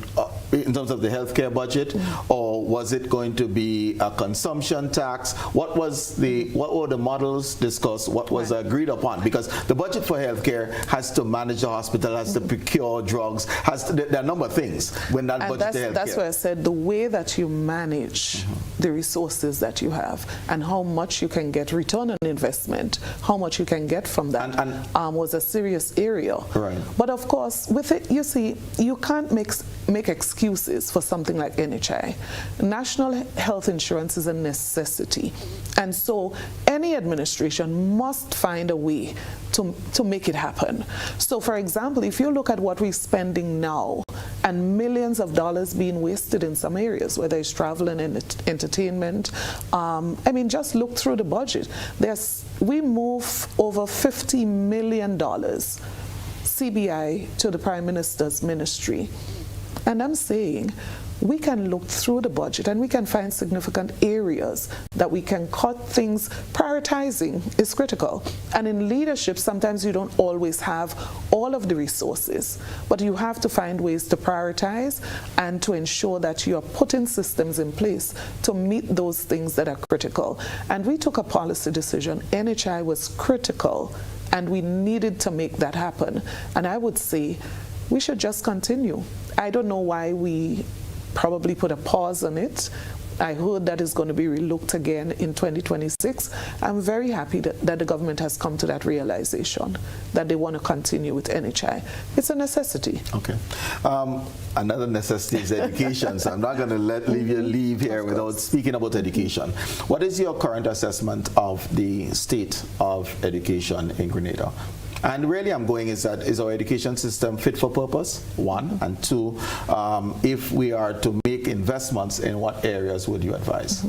[SPEAKER 1] in terms of the healthcare budget, or was it going to be a consumption tax? What were the models discussed? What was agreed upon? Because the budget for healthcare has to manage the hospital, has to procure drugs, there are a number of things when that budget to healthcare.
[SPEAKER 2] That's why I said the way that you manage the resources that you have and how much you can get return on investment, how much you can get from that was a serious area.
[SPEAKER 1] Right.
[SPEAKER 2] But of course, with it, you see, you can't make excuses for something like NHI. National health insurance is a necessity. And so any administration must find a way to make it happen. So for example, if you look at what we're spending now and millions of dollars being wasted in some areas, whether it's travel and entertainment, I mean, just look through the budget. We move over $50 million CBI to the Prime Minister's ministry. And I'm saying, we can look through the budget and we can find significant areas that we can cut things. Prioritizing is critical. And in leadership, sometimes you don't always have all of the resources, but you have to find ways to prioritize and to ensure that you are putting systems in place to meet those things that are critical. And we took a policy decision. NHI was critical, and we needed to make that happen. And I would say we should just continue. I don't know why we probably put a pause on it. I heard that is going to be relooked again in 2026. I'm very happy that the government has come to that realization that they want to continue with NHI. It's a necessity.
[SPEAKER 1] Okay. Another necessity is education, so I'm not going to leave you leave here without speaking about education. What is your current assessment of the state of education in Grenada? And really I'm going is our education system fit for purpose, one, and two, if we are to make investments, in what areas would you advise?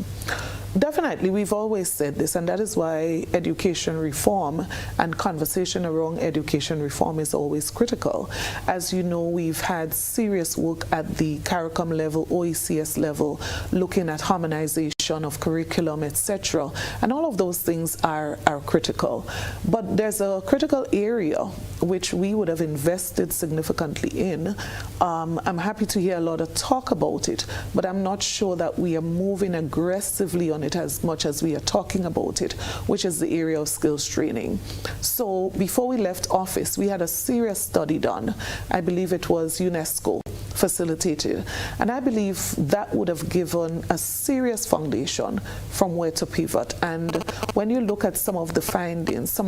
[SPEAKER 2] Definitely, we've always said this, and that is why education reform and conversation around education reform is always critical. As you know, we've had serious work at the CARICOM level, OECS level, looking at harmonization of curriculum, etc. And all of those things are critical. But there's a critical area which we would have invested significantly in. I'm happy to hear a lot of talk about it, but I'm not sure that we are moving aggressively on it as much as we are talking about it, which is the area of skills training. So before we left office, we had a serious study done. I believe it was UNESCO facilitated, and I believe that would have given a serious foundation from where to pivot. And when you look at some of the findings,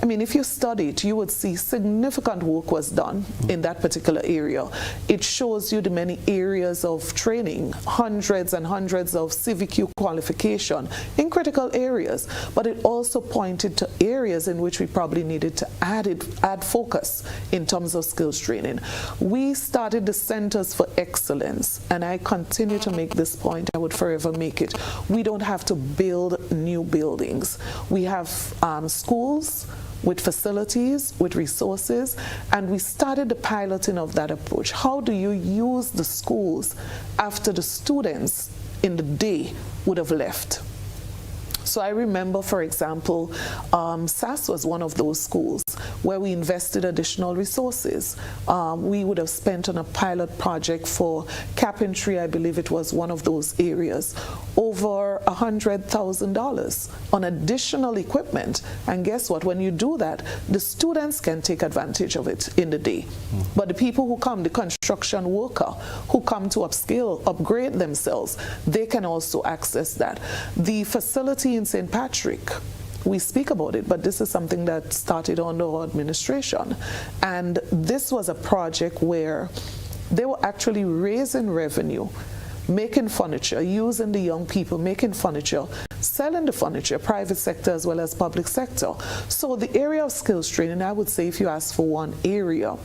[SPEAKER 2] if you study it, you would see significant work was done in that particular area. It shows you the many areas of training, hundreds and hundreds of CVQ qualification in critical areas, but it also pointed to areas in which we probably needed to add focus in terms of skills training. We started the Centers for Excellence, and I continue to make this point. I would forever make it. We don't have to build new buildings. We have schools with facilities, with resources, and we started the piloting of that approach. How do you use the schools after the students in the day would have left? So I remember, for example, SAS was one of those schools where we invested additional resources. We would have spent on a pilot project for carpentry, I believe it was one of those areas, over $100,000 on additional equipment. And guess what? When you do that, the students can take advantage of it in the day. But the people who come, the construction worker who come to upskill, upgrade themselves, they can also access that. The facility in St. Patrick, we speak about it, but this is something that started under our administration. And this was a project where they were actually raising revenue, making furniture, using the young people, making furniture, selling the furniture, private sector as well as public sector. So the area of skills training, I would say if you ask for one area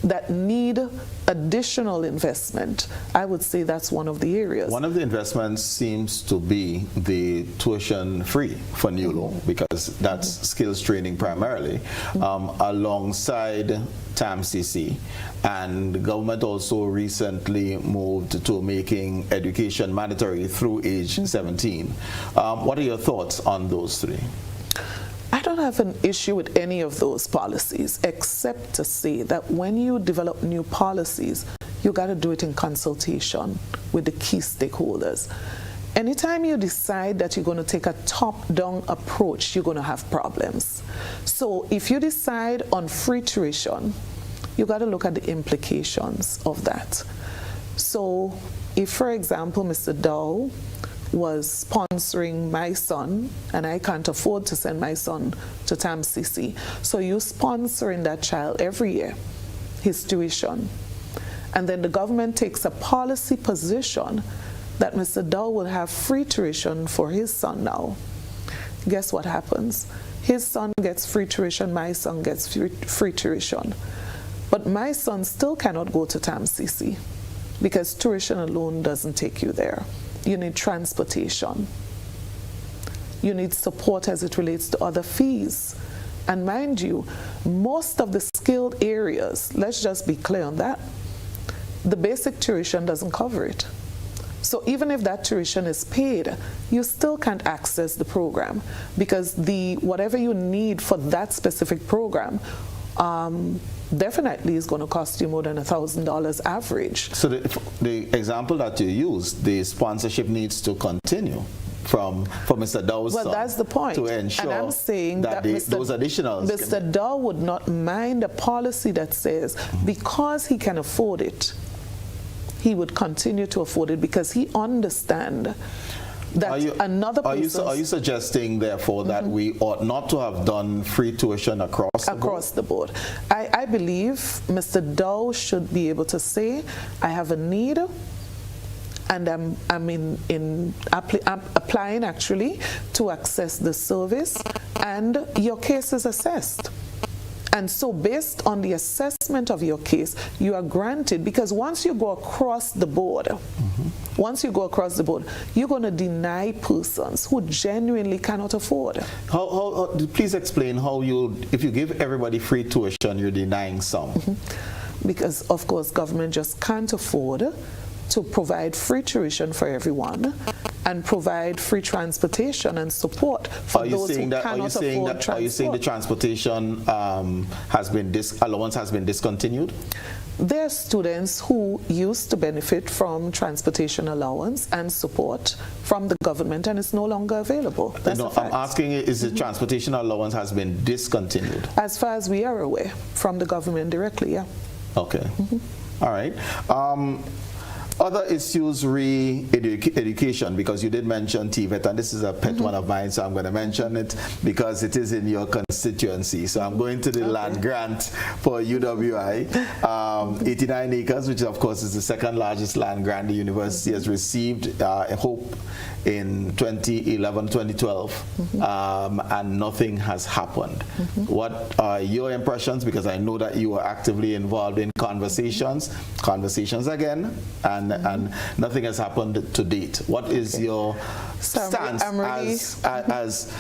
[SPEAKER 2] that need additional investment, I would say that's one of the areas. One
[SPEAKER 1] of the investments seems to be the tuition free for NULO, because that's skills training primarily, alongside TAMCC. And the government also recently moved to making education mandatory through age 17. What are your thoughts on those three?
[SPEAKER 2] I don't have an issue with any of those policies, except to say that when you develop new policies, you got to do it in consultation with the key stakeholders. Anytime you decide that you're going to take a top-down approach, you're going to have problems. So if you decide on free tuition, you got to look at the implications of that. So if, for example, Mr. Dow was sponsoring my son, and I can't afford to send my son to TAMCC, so you're sponsoring that child every year, his tuition, and then the government takes a policy position that Mr. Dow will have free tuition for his son now. Guess what happens? His son gets free tuition, my son gets free tuition. But my son still cannot go to TAMCC because tuition alone doesn't take you there. You need transportation. You need support as it relates to other fees. And mind you, most of the skilled areas, let's just be clear on that, the basic tuition doesn't cover it. So even if that tuition is paid, you still can't access the program because whatever you need for that specific program definitely is going to cost you more than $1,000 average.
[SPEAKER 1] So the example that you used, the sponsorship needs to continue for Mr. Dow's
[SPEAKER 2] well, that's the point.
[SPEAKER 1] To ensure
[SPEAKER 2] and I'm saying that
[SPEAKER 1] those additionals.
[SPEAKER 2] Mr. Dow would not mind a policy that says because he can afford it, he would continue to afford it because he understands that
[SPEAKER 1] are you suggesting, therefore, that we ought not to have done free tuition across the board?
[SPEAKER 2] I believe Mr. Dow should be able to say, I have a need, and I'm applying actually to access the service, and your case is assessed. And so based on the assessment of your case, you are granted, because once you go across the board, you're going to deny persons who genuinely cannot afford.
[SPEAKER 1] Please explain how if you give everybody free tuition, you're denying some.
[SPEAKER 2] Because, of course, government just can't afford to provide free tuition for everyone and provide free transportation and support for those who cannot afford transport.
[SPEAKER 1] Are you saying the transportation allowance has been discontinued?
[SPEAKER 2] There are students who used to benefit from transportation allowance and support from the government, and it's no longer available. That's a fact.
[SPEAKER 1] I'm asking, is the transportation allowance has been discontinued?
[SPEAKER 2] As far as we are aware, from the government directly, yeah.
[SPEAKER 1] Okay. All right. Other issues education, because you did mention TVET, and this is a pet one of mine, so I'm going to mention it because it is in your constituency. So I'm going to the land grant for UWI, 89 acres, which of course is the second largest land grant the university has received, I hope, in 2011, 2012, and nothing has happened. What are your impressions? Because I know that you are actively involved in conversations again, and nothing has happened to date. What is your stance as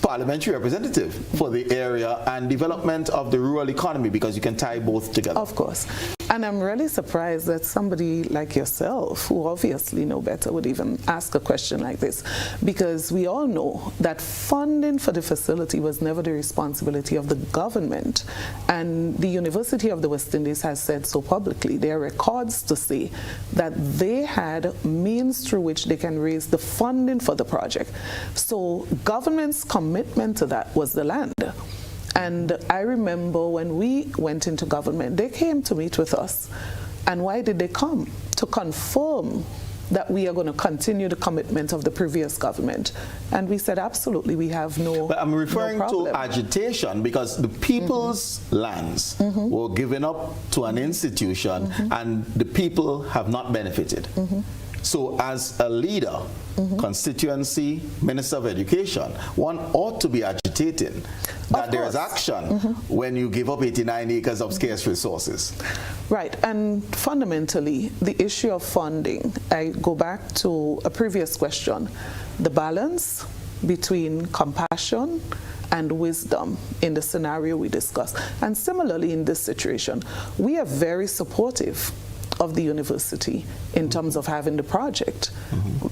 [SPEAKER 1] parliamentary representative for the area and development of the rural economy, because you can tie both together?
[SPEAKER 2] Of course. And I'm really surprised that somebody like yourself, who obviously know better, would even ask a question like this, because we all know that funding for the facility was never the responsibility of the government, and the University of the West Indies has said so publicly. There are records to say that they had means through which they can raise the funding for the project. So government's commitment to that was the land. And I remember when we went into government, they came to meet with us. And why did they come? To confirm that we are going to continue the commitment of the previous government. And we said, absolutely, we have no
[SPEAKER 1] But I'm referring
[SPEAKER 2] no
[SPEAKER 1] to agitation, because the people's lands were given up to an institution, and the people have not benefited. So as a leader, constituency, Minister of Education, one ought to be agitating that there is action when you give up 89 acres of scarce resources.
[SPEAKER 2] Right, and fundamentally, the issue of funding, I go back to a previous question, the balance between compassion and wisdom in the scenario we discussed. And similarly in this situation, we are very supportive of the university in terms of having the project.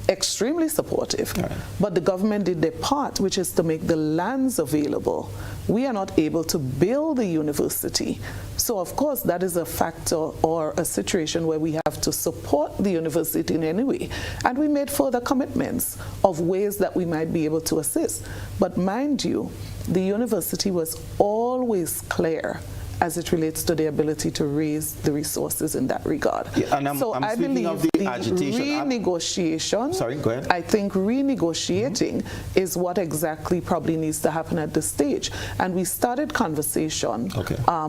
[SPEAKER 2] Extremely supportive. Right. But the government did their part, which is to make the lands available. We are not able to build the university. So of course that is a factor or a situation where we have to support the university in any way. And we made further commitments of ways that we might be able to assist. But mind you, the university was always clear as it relates to the ability to raise the resources in that regard.
[SPEAKER 1] Yeah, and I believe
[SPEAKER 2] of the agitation, renegotiation,
[SPEAKER 1] sorry, go ahead.
[SPEAKER 2] I think renegotiating is what exactly probably needs to happen at this stage. And we started conversation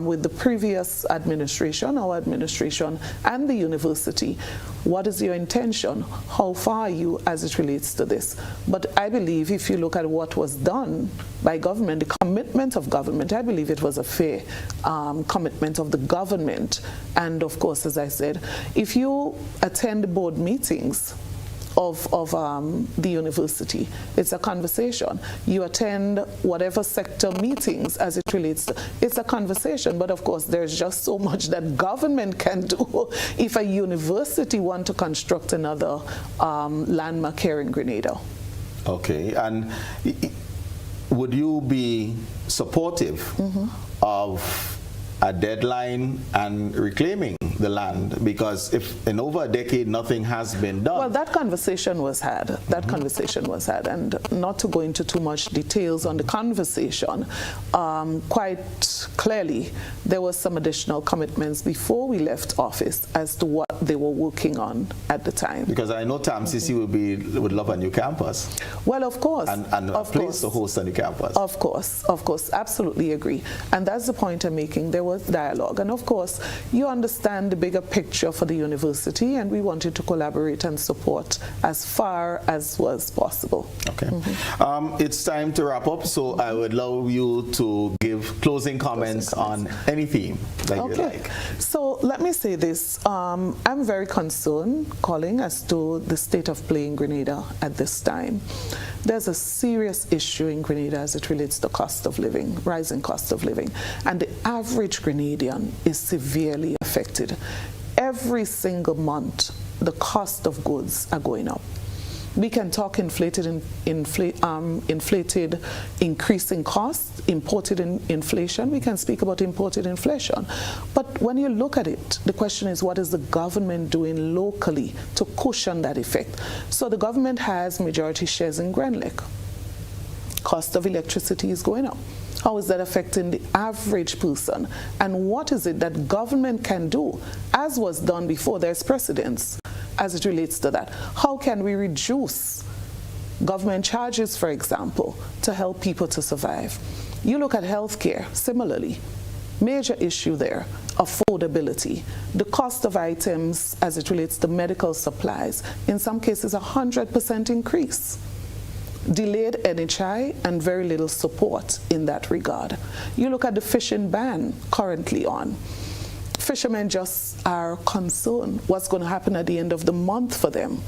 [SPEAKER 2] with the previous administration, our administration, and the university. What is your intention? How far are you as it relates to this? But I believe if you look at what was done by government, the commitment of government, I believe it was a fair commitment of the government. And of course, as I said, if you attend board meetings of the university. It's a conversation. You attend whatever sector meetings as it relates to, it's a conversation. But of course, there's just so much that government can do if a university want to construct another landmark here in Grenada.
[SPEAKER 1] Okay, and would you be supportive of a deadline and reclaiming the land? Because if in over a decade nothing has been done.
[SPEAKER 2] Well, that conversation was had. That conversation was had, and not to go into too much details on the conversation, quite clearly there was some additional commitments before we left office as to what they were working on at the time.
[SPEAKER 1] Because I know TAMCC would love a new campus.
[SPEAKER 2] Well, of course.
[SPEAKER 1] And a place to host a new campus.
[SPEAKER 2] Of course, absolutely agree. And that's the point I'm making. There was dialogue. And of course, you understand the bigger picture for the university, and we wanted to collaborate and support as far as was possible.
[SPEAKER 1] Okay. It's time to wrap up, so I would love you to give closing comments on any theme that you like.
[SPEAKER 2] So let me say this. I'm very concerned, Colin, as to the state of play in Grenada at this time. There's a serious issue in Grenada as it relates to cost of living, rising cost of living. And the average Grenadian is severely affected. Every single month, the cost of goods are going up. We can talk inflated increasing costs, imported inflation. We can speak about imported inflation. But when you look at it, the question is, what is the government doing locally to cushion that effect? So the government has majority shares in Grenada. Cost of electricity is going up. How is that affecting the average person? And what is it that government can do, as was done before? There's precedence as it relates to that. How can we reduce government charges, for example, to help people to survive? You look at healthcare, similarly. Major issue there, affordability. The cost of items as it relates to medical supplies, in some cases 100% increase. Delayed NHI and very little support in that regard. You look at the fishing ban currently on. Fishermen just are concerned what's going to happen at the end of the month for them.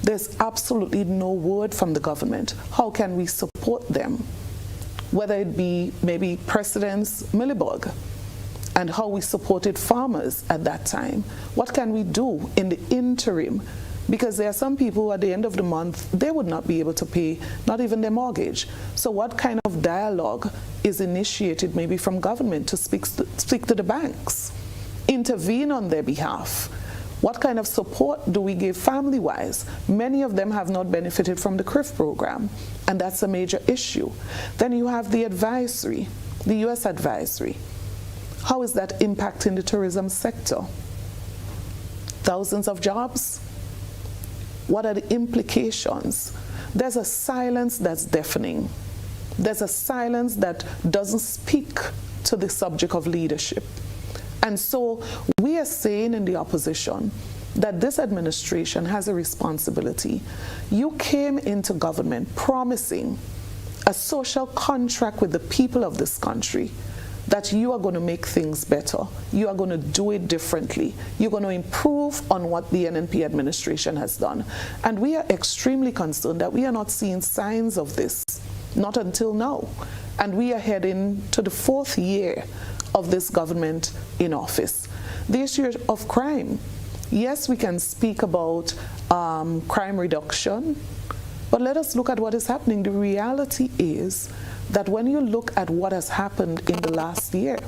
[SPEAKER 2] There's absolutely no word from the government. How can we support them? Whether it be maybe President's Millibug and how we supported farmers at that time. What can we do in the interim? Because there are some people who at the end of the month, they would not be able to pay not even their mortgage. So what kind of dialogue is initiated maybe from government to speak to the banks? Intervene on their behalf. What kind of support do we give family-wise? Many of them have not benefited from the CRIF program, and that's a major issue. Then you have the advisory, the U.S. advisory. How is that impacting the tourism sector? Thousands of jobs? What are the implications? There's a silence that's deafening. There's a silence that doesn't speak to the subject of leadership. And so we are saying in the opposition that this administration has a responsibility. You came into government promising a social contract with the people of this country that you are going to make things better. You are going to do it differently. You're going to improve on what the NNP administration has done. And we are extremely concerned that we are not seeing signs of this, not until now. And we are heading to the 4th year of this government in office. The issue of crime. Yes, we can speak about crime reduction, but let us look at what is happening. The reality is that when you look at what has happened in the last year,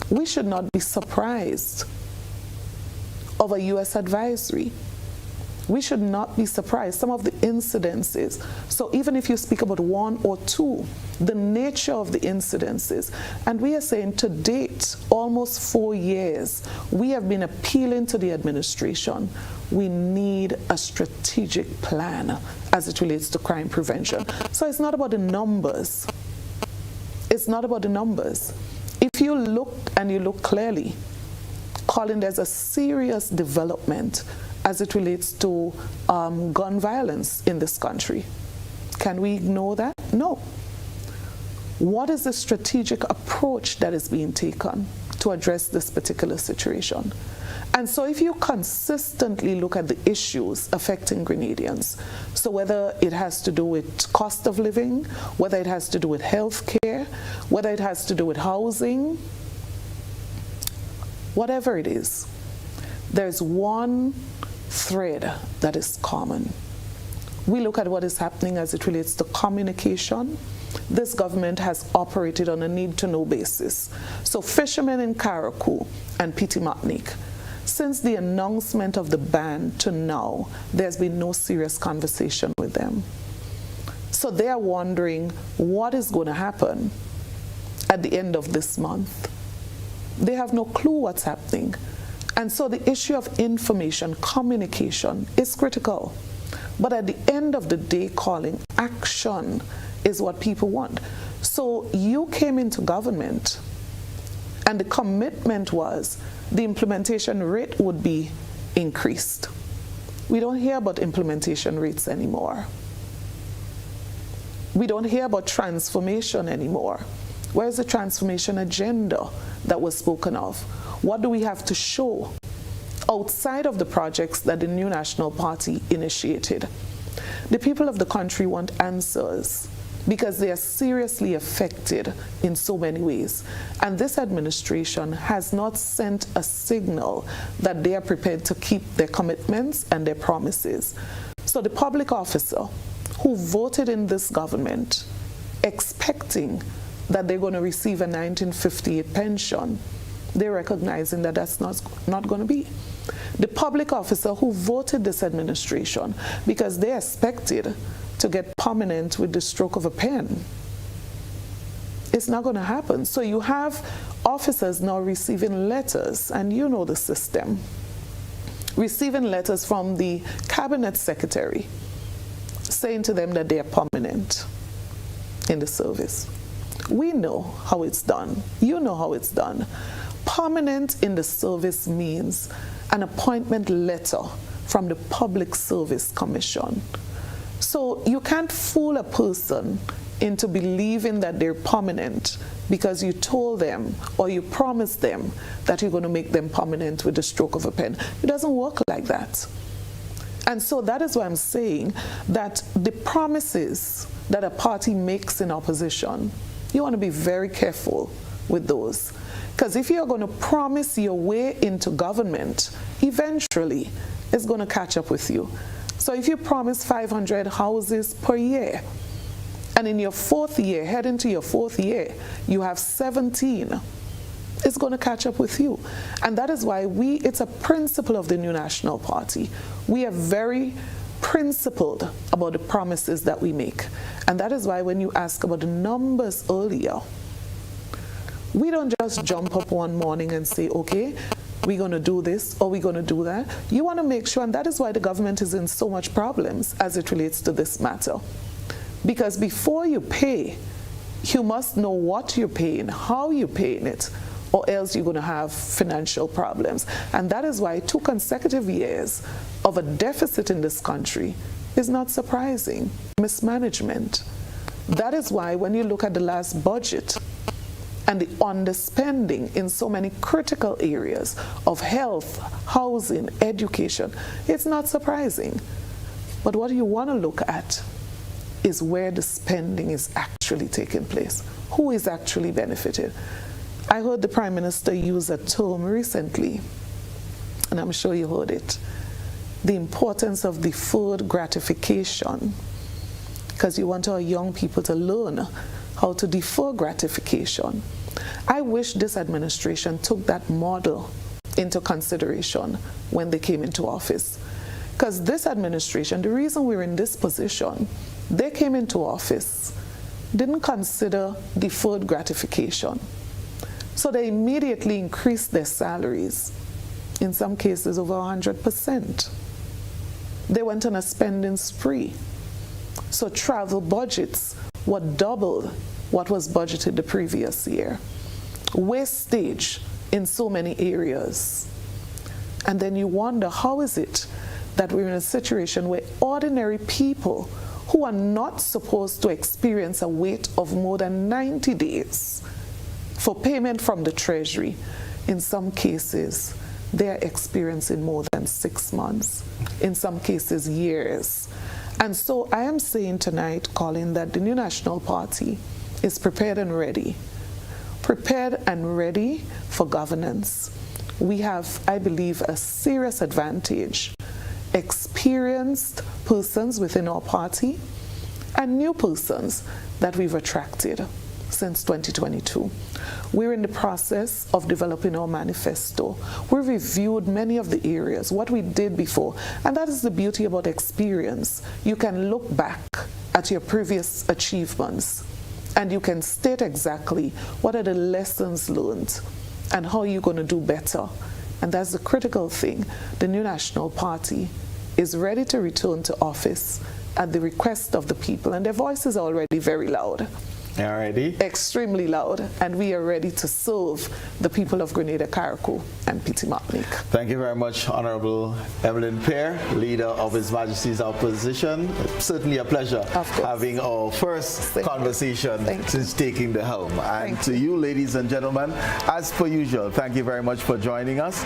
[SPEAKER 2] we should not be surprised of a U.S. advisory. We should not be surprised. Some of the incidences, so even if you speak about 1 or 2, the nature of the incidences, and we are saying to date, almost 4 years, we have been appealing to the administration. We need a strategic plan as it relates to crime prevention. So it's not about the numbers. It's not about the numbers. If you look and you look clearly, Colin, there's a serious development as it relates to gun violence in this country. Can we ignore that? No. What is the strategic approach that is being taken? to address this particular situation. And so if you consistently look at the issues affecting Grenadians, so whether it has to do with cost of living, whether it has to do with health care, whether it has to do with housing, whatever it is, there's one thread that is common. We look at what is happening as it relates to communication. This government has operated on a need-to-know basis. So fishermen in Carriacou and Petit-Martinique, since the announcement of the ban to now, there's been no serious conversation with them. So they are wondering what is going to happen at the end of this month. They have no clue what's happening. And so the issue of information, communication is critical. But at the end of the day, calling action is what people want. So you came into government and the commitment was the implementation rate would be increased. We don't hear about implementation rates anymore. We don't hear about transformation anymore. Where's the transformation agenda that was spoken of? What do we have to show outside of the projects that the New National Party initiated? The people of the country want answers because they are seriously affected in so many ways. And this administration has not sent a signal that they are prepared to keep their commitments and their promises. So the public officer who voted in this government expecting that they're going to receive a 1958 pension, they're recognizing that that's not going to be. The public officer who voted this administration because they expected to get permanent with the stroke of a pen, it's not going to happen. So you have officers now receiving letters, and you know the system, receiving letters from the cabinet secretary saying to them that they are permanent in the service. We know how it's done. You know how it's done. Permanent in the service means an appointment letter from the Public Service Commission. So you can't fool a person into believing that they're permanent because you told them or you promised them that you're going to make them permanent with the stroke of a pen. It doesn't work like that. And so that is why I'm saying that the promises that a party makes in opposition, you want to be very careful with those. Because if you're going to promise your way into government, eventually it's going to catch up with you. So if you promise 500 houses per year, and in your fourth year, head into your fourth year, you have 17, it's going to catch up with you. And that is why it's a principle of the New National Party. We are very principled about the promises that we make. And that is why when you ask about the numbers earlier, we don't just jump up one morning and say, okay, we're going to do this or we're going to do that. You want to make sure, and that is why the government is in so much problems as it relates to this matter. Because before you pay, you must know what you're paying, how you're paying it, or else you're going to have financial problems. And that is why 2 consecutive years of a deficit in this country is not surprising. Mismanagement. That is why when you look at the last budget and the underspending in so many critical areas of health, housing, education, it's not surprising. But what you want to look at is where the spending is actually taking place. Who is actually benefited? I heard the Prime Minister use a term recently, and I'm sure you heard it, the importance of deferred gratification, because you want our young people to learn how to defer gratification. I wish this administration took that model into consideration when they came into office. Because this administration, the reason we're in this position, they came into office, didn't consider deferred gratification. So they immediately increased their salaries, in some cases over 100%. They went on a spending spree. So travel budgets were double what was budgeted the previous year. Wastage in so many areas. And then you wonder, how is it that we're in a situation where ordinary people who are not supposed to experience a wait of more than 90 days for payment from the Treasury in some cases, they're experiencing more than 6 months, in some cases, years. And so I am saying tonight, Colin, that the new National Party is prepared and ready for governance. We have, I believe, a serious advantage. Experienced persons within our party and new persons that we've attracted since 2022. We're in the process of developing our manifesto. We've reviewed many of the areas, what we did before, and that is the beauty about experience. You can look back at your previous achievements and you can state exactly what are the lessons learned and how you're going to do better. And that's the critical thing. The new National Party is ready to return to office at the request of the people, and their voices are already very loud.
[SPEAKER 1] Alrighty.
[SPEAKER 2] Extremely loud, and we are ready to serve the people of Grenada, Carriacou, and Petit Martinique.
[SPEAKER 1] Thank you very much, Honorable Emmalin Pierre, leader of His Majesty's opposition. Certainly a pleasure having our first conversation since taking the helm. And to you, ladies and gentlemen, as per usual, thank you very much for joining us.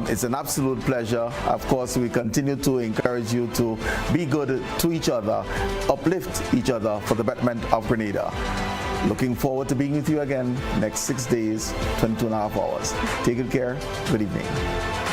[SPEAKER 1] It's an absolute pleasure. Of course, we continue to encourage you to be good to each other, uplift each other for the betterment of Grenada. Looking forward to being with you again next 6 days, 22.5 hours. Take good care. Good evening.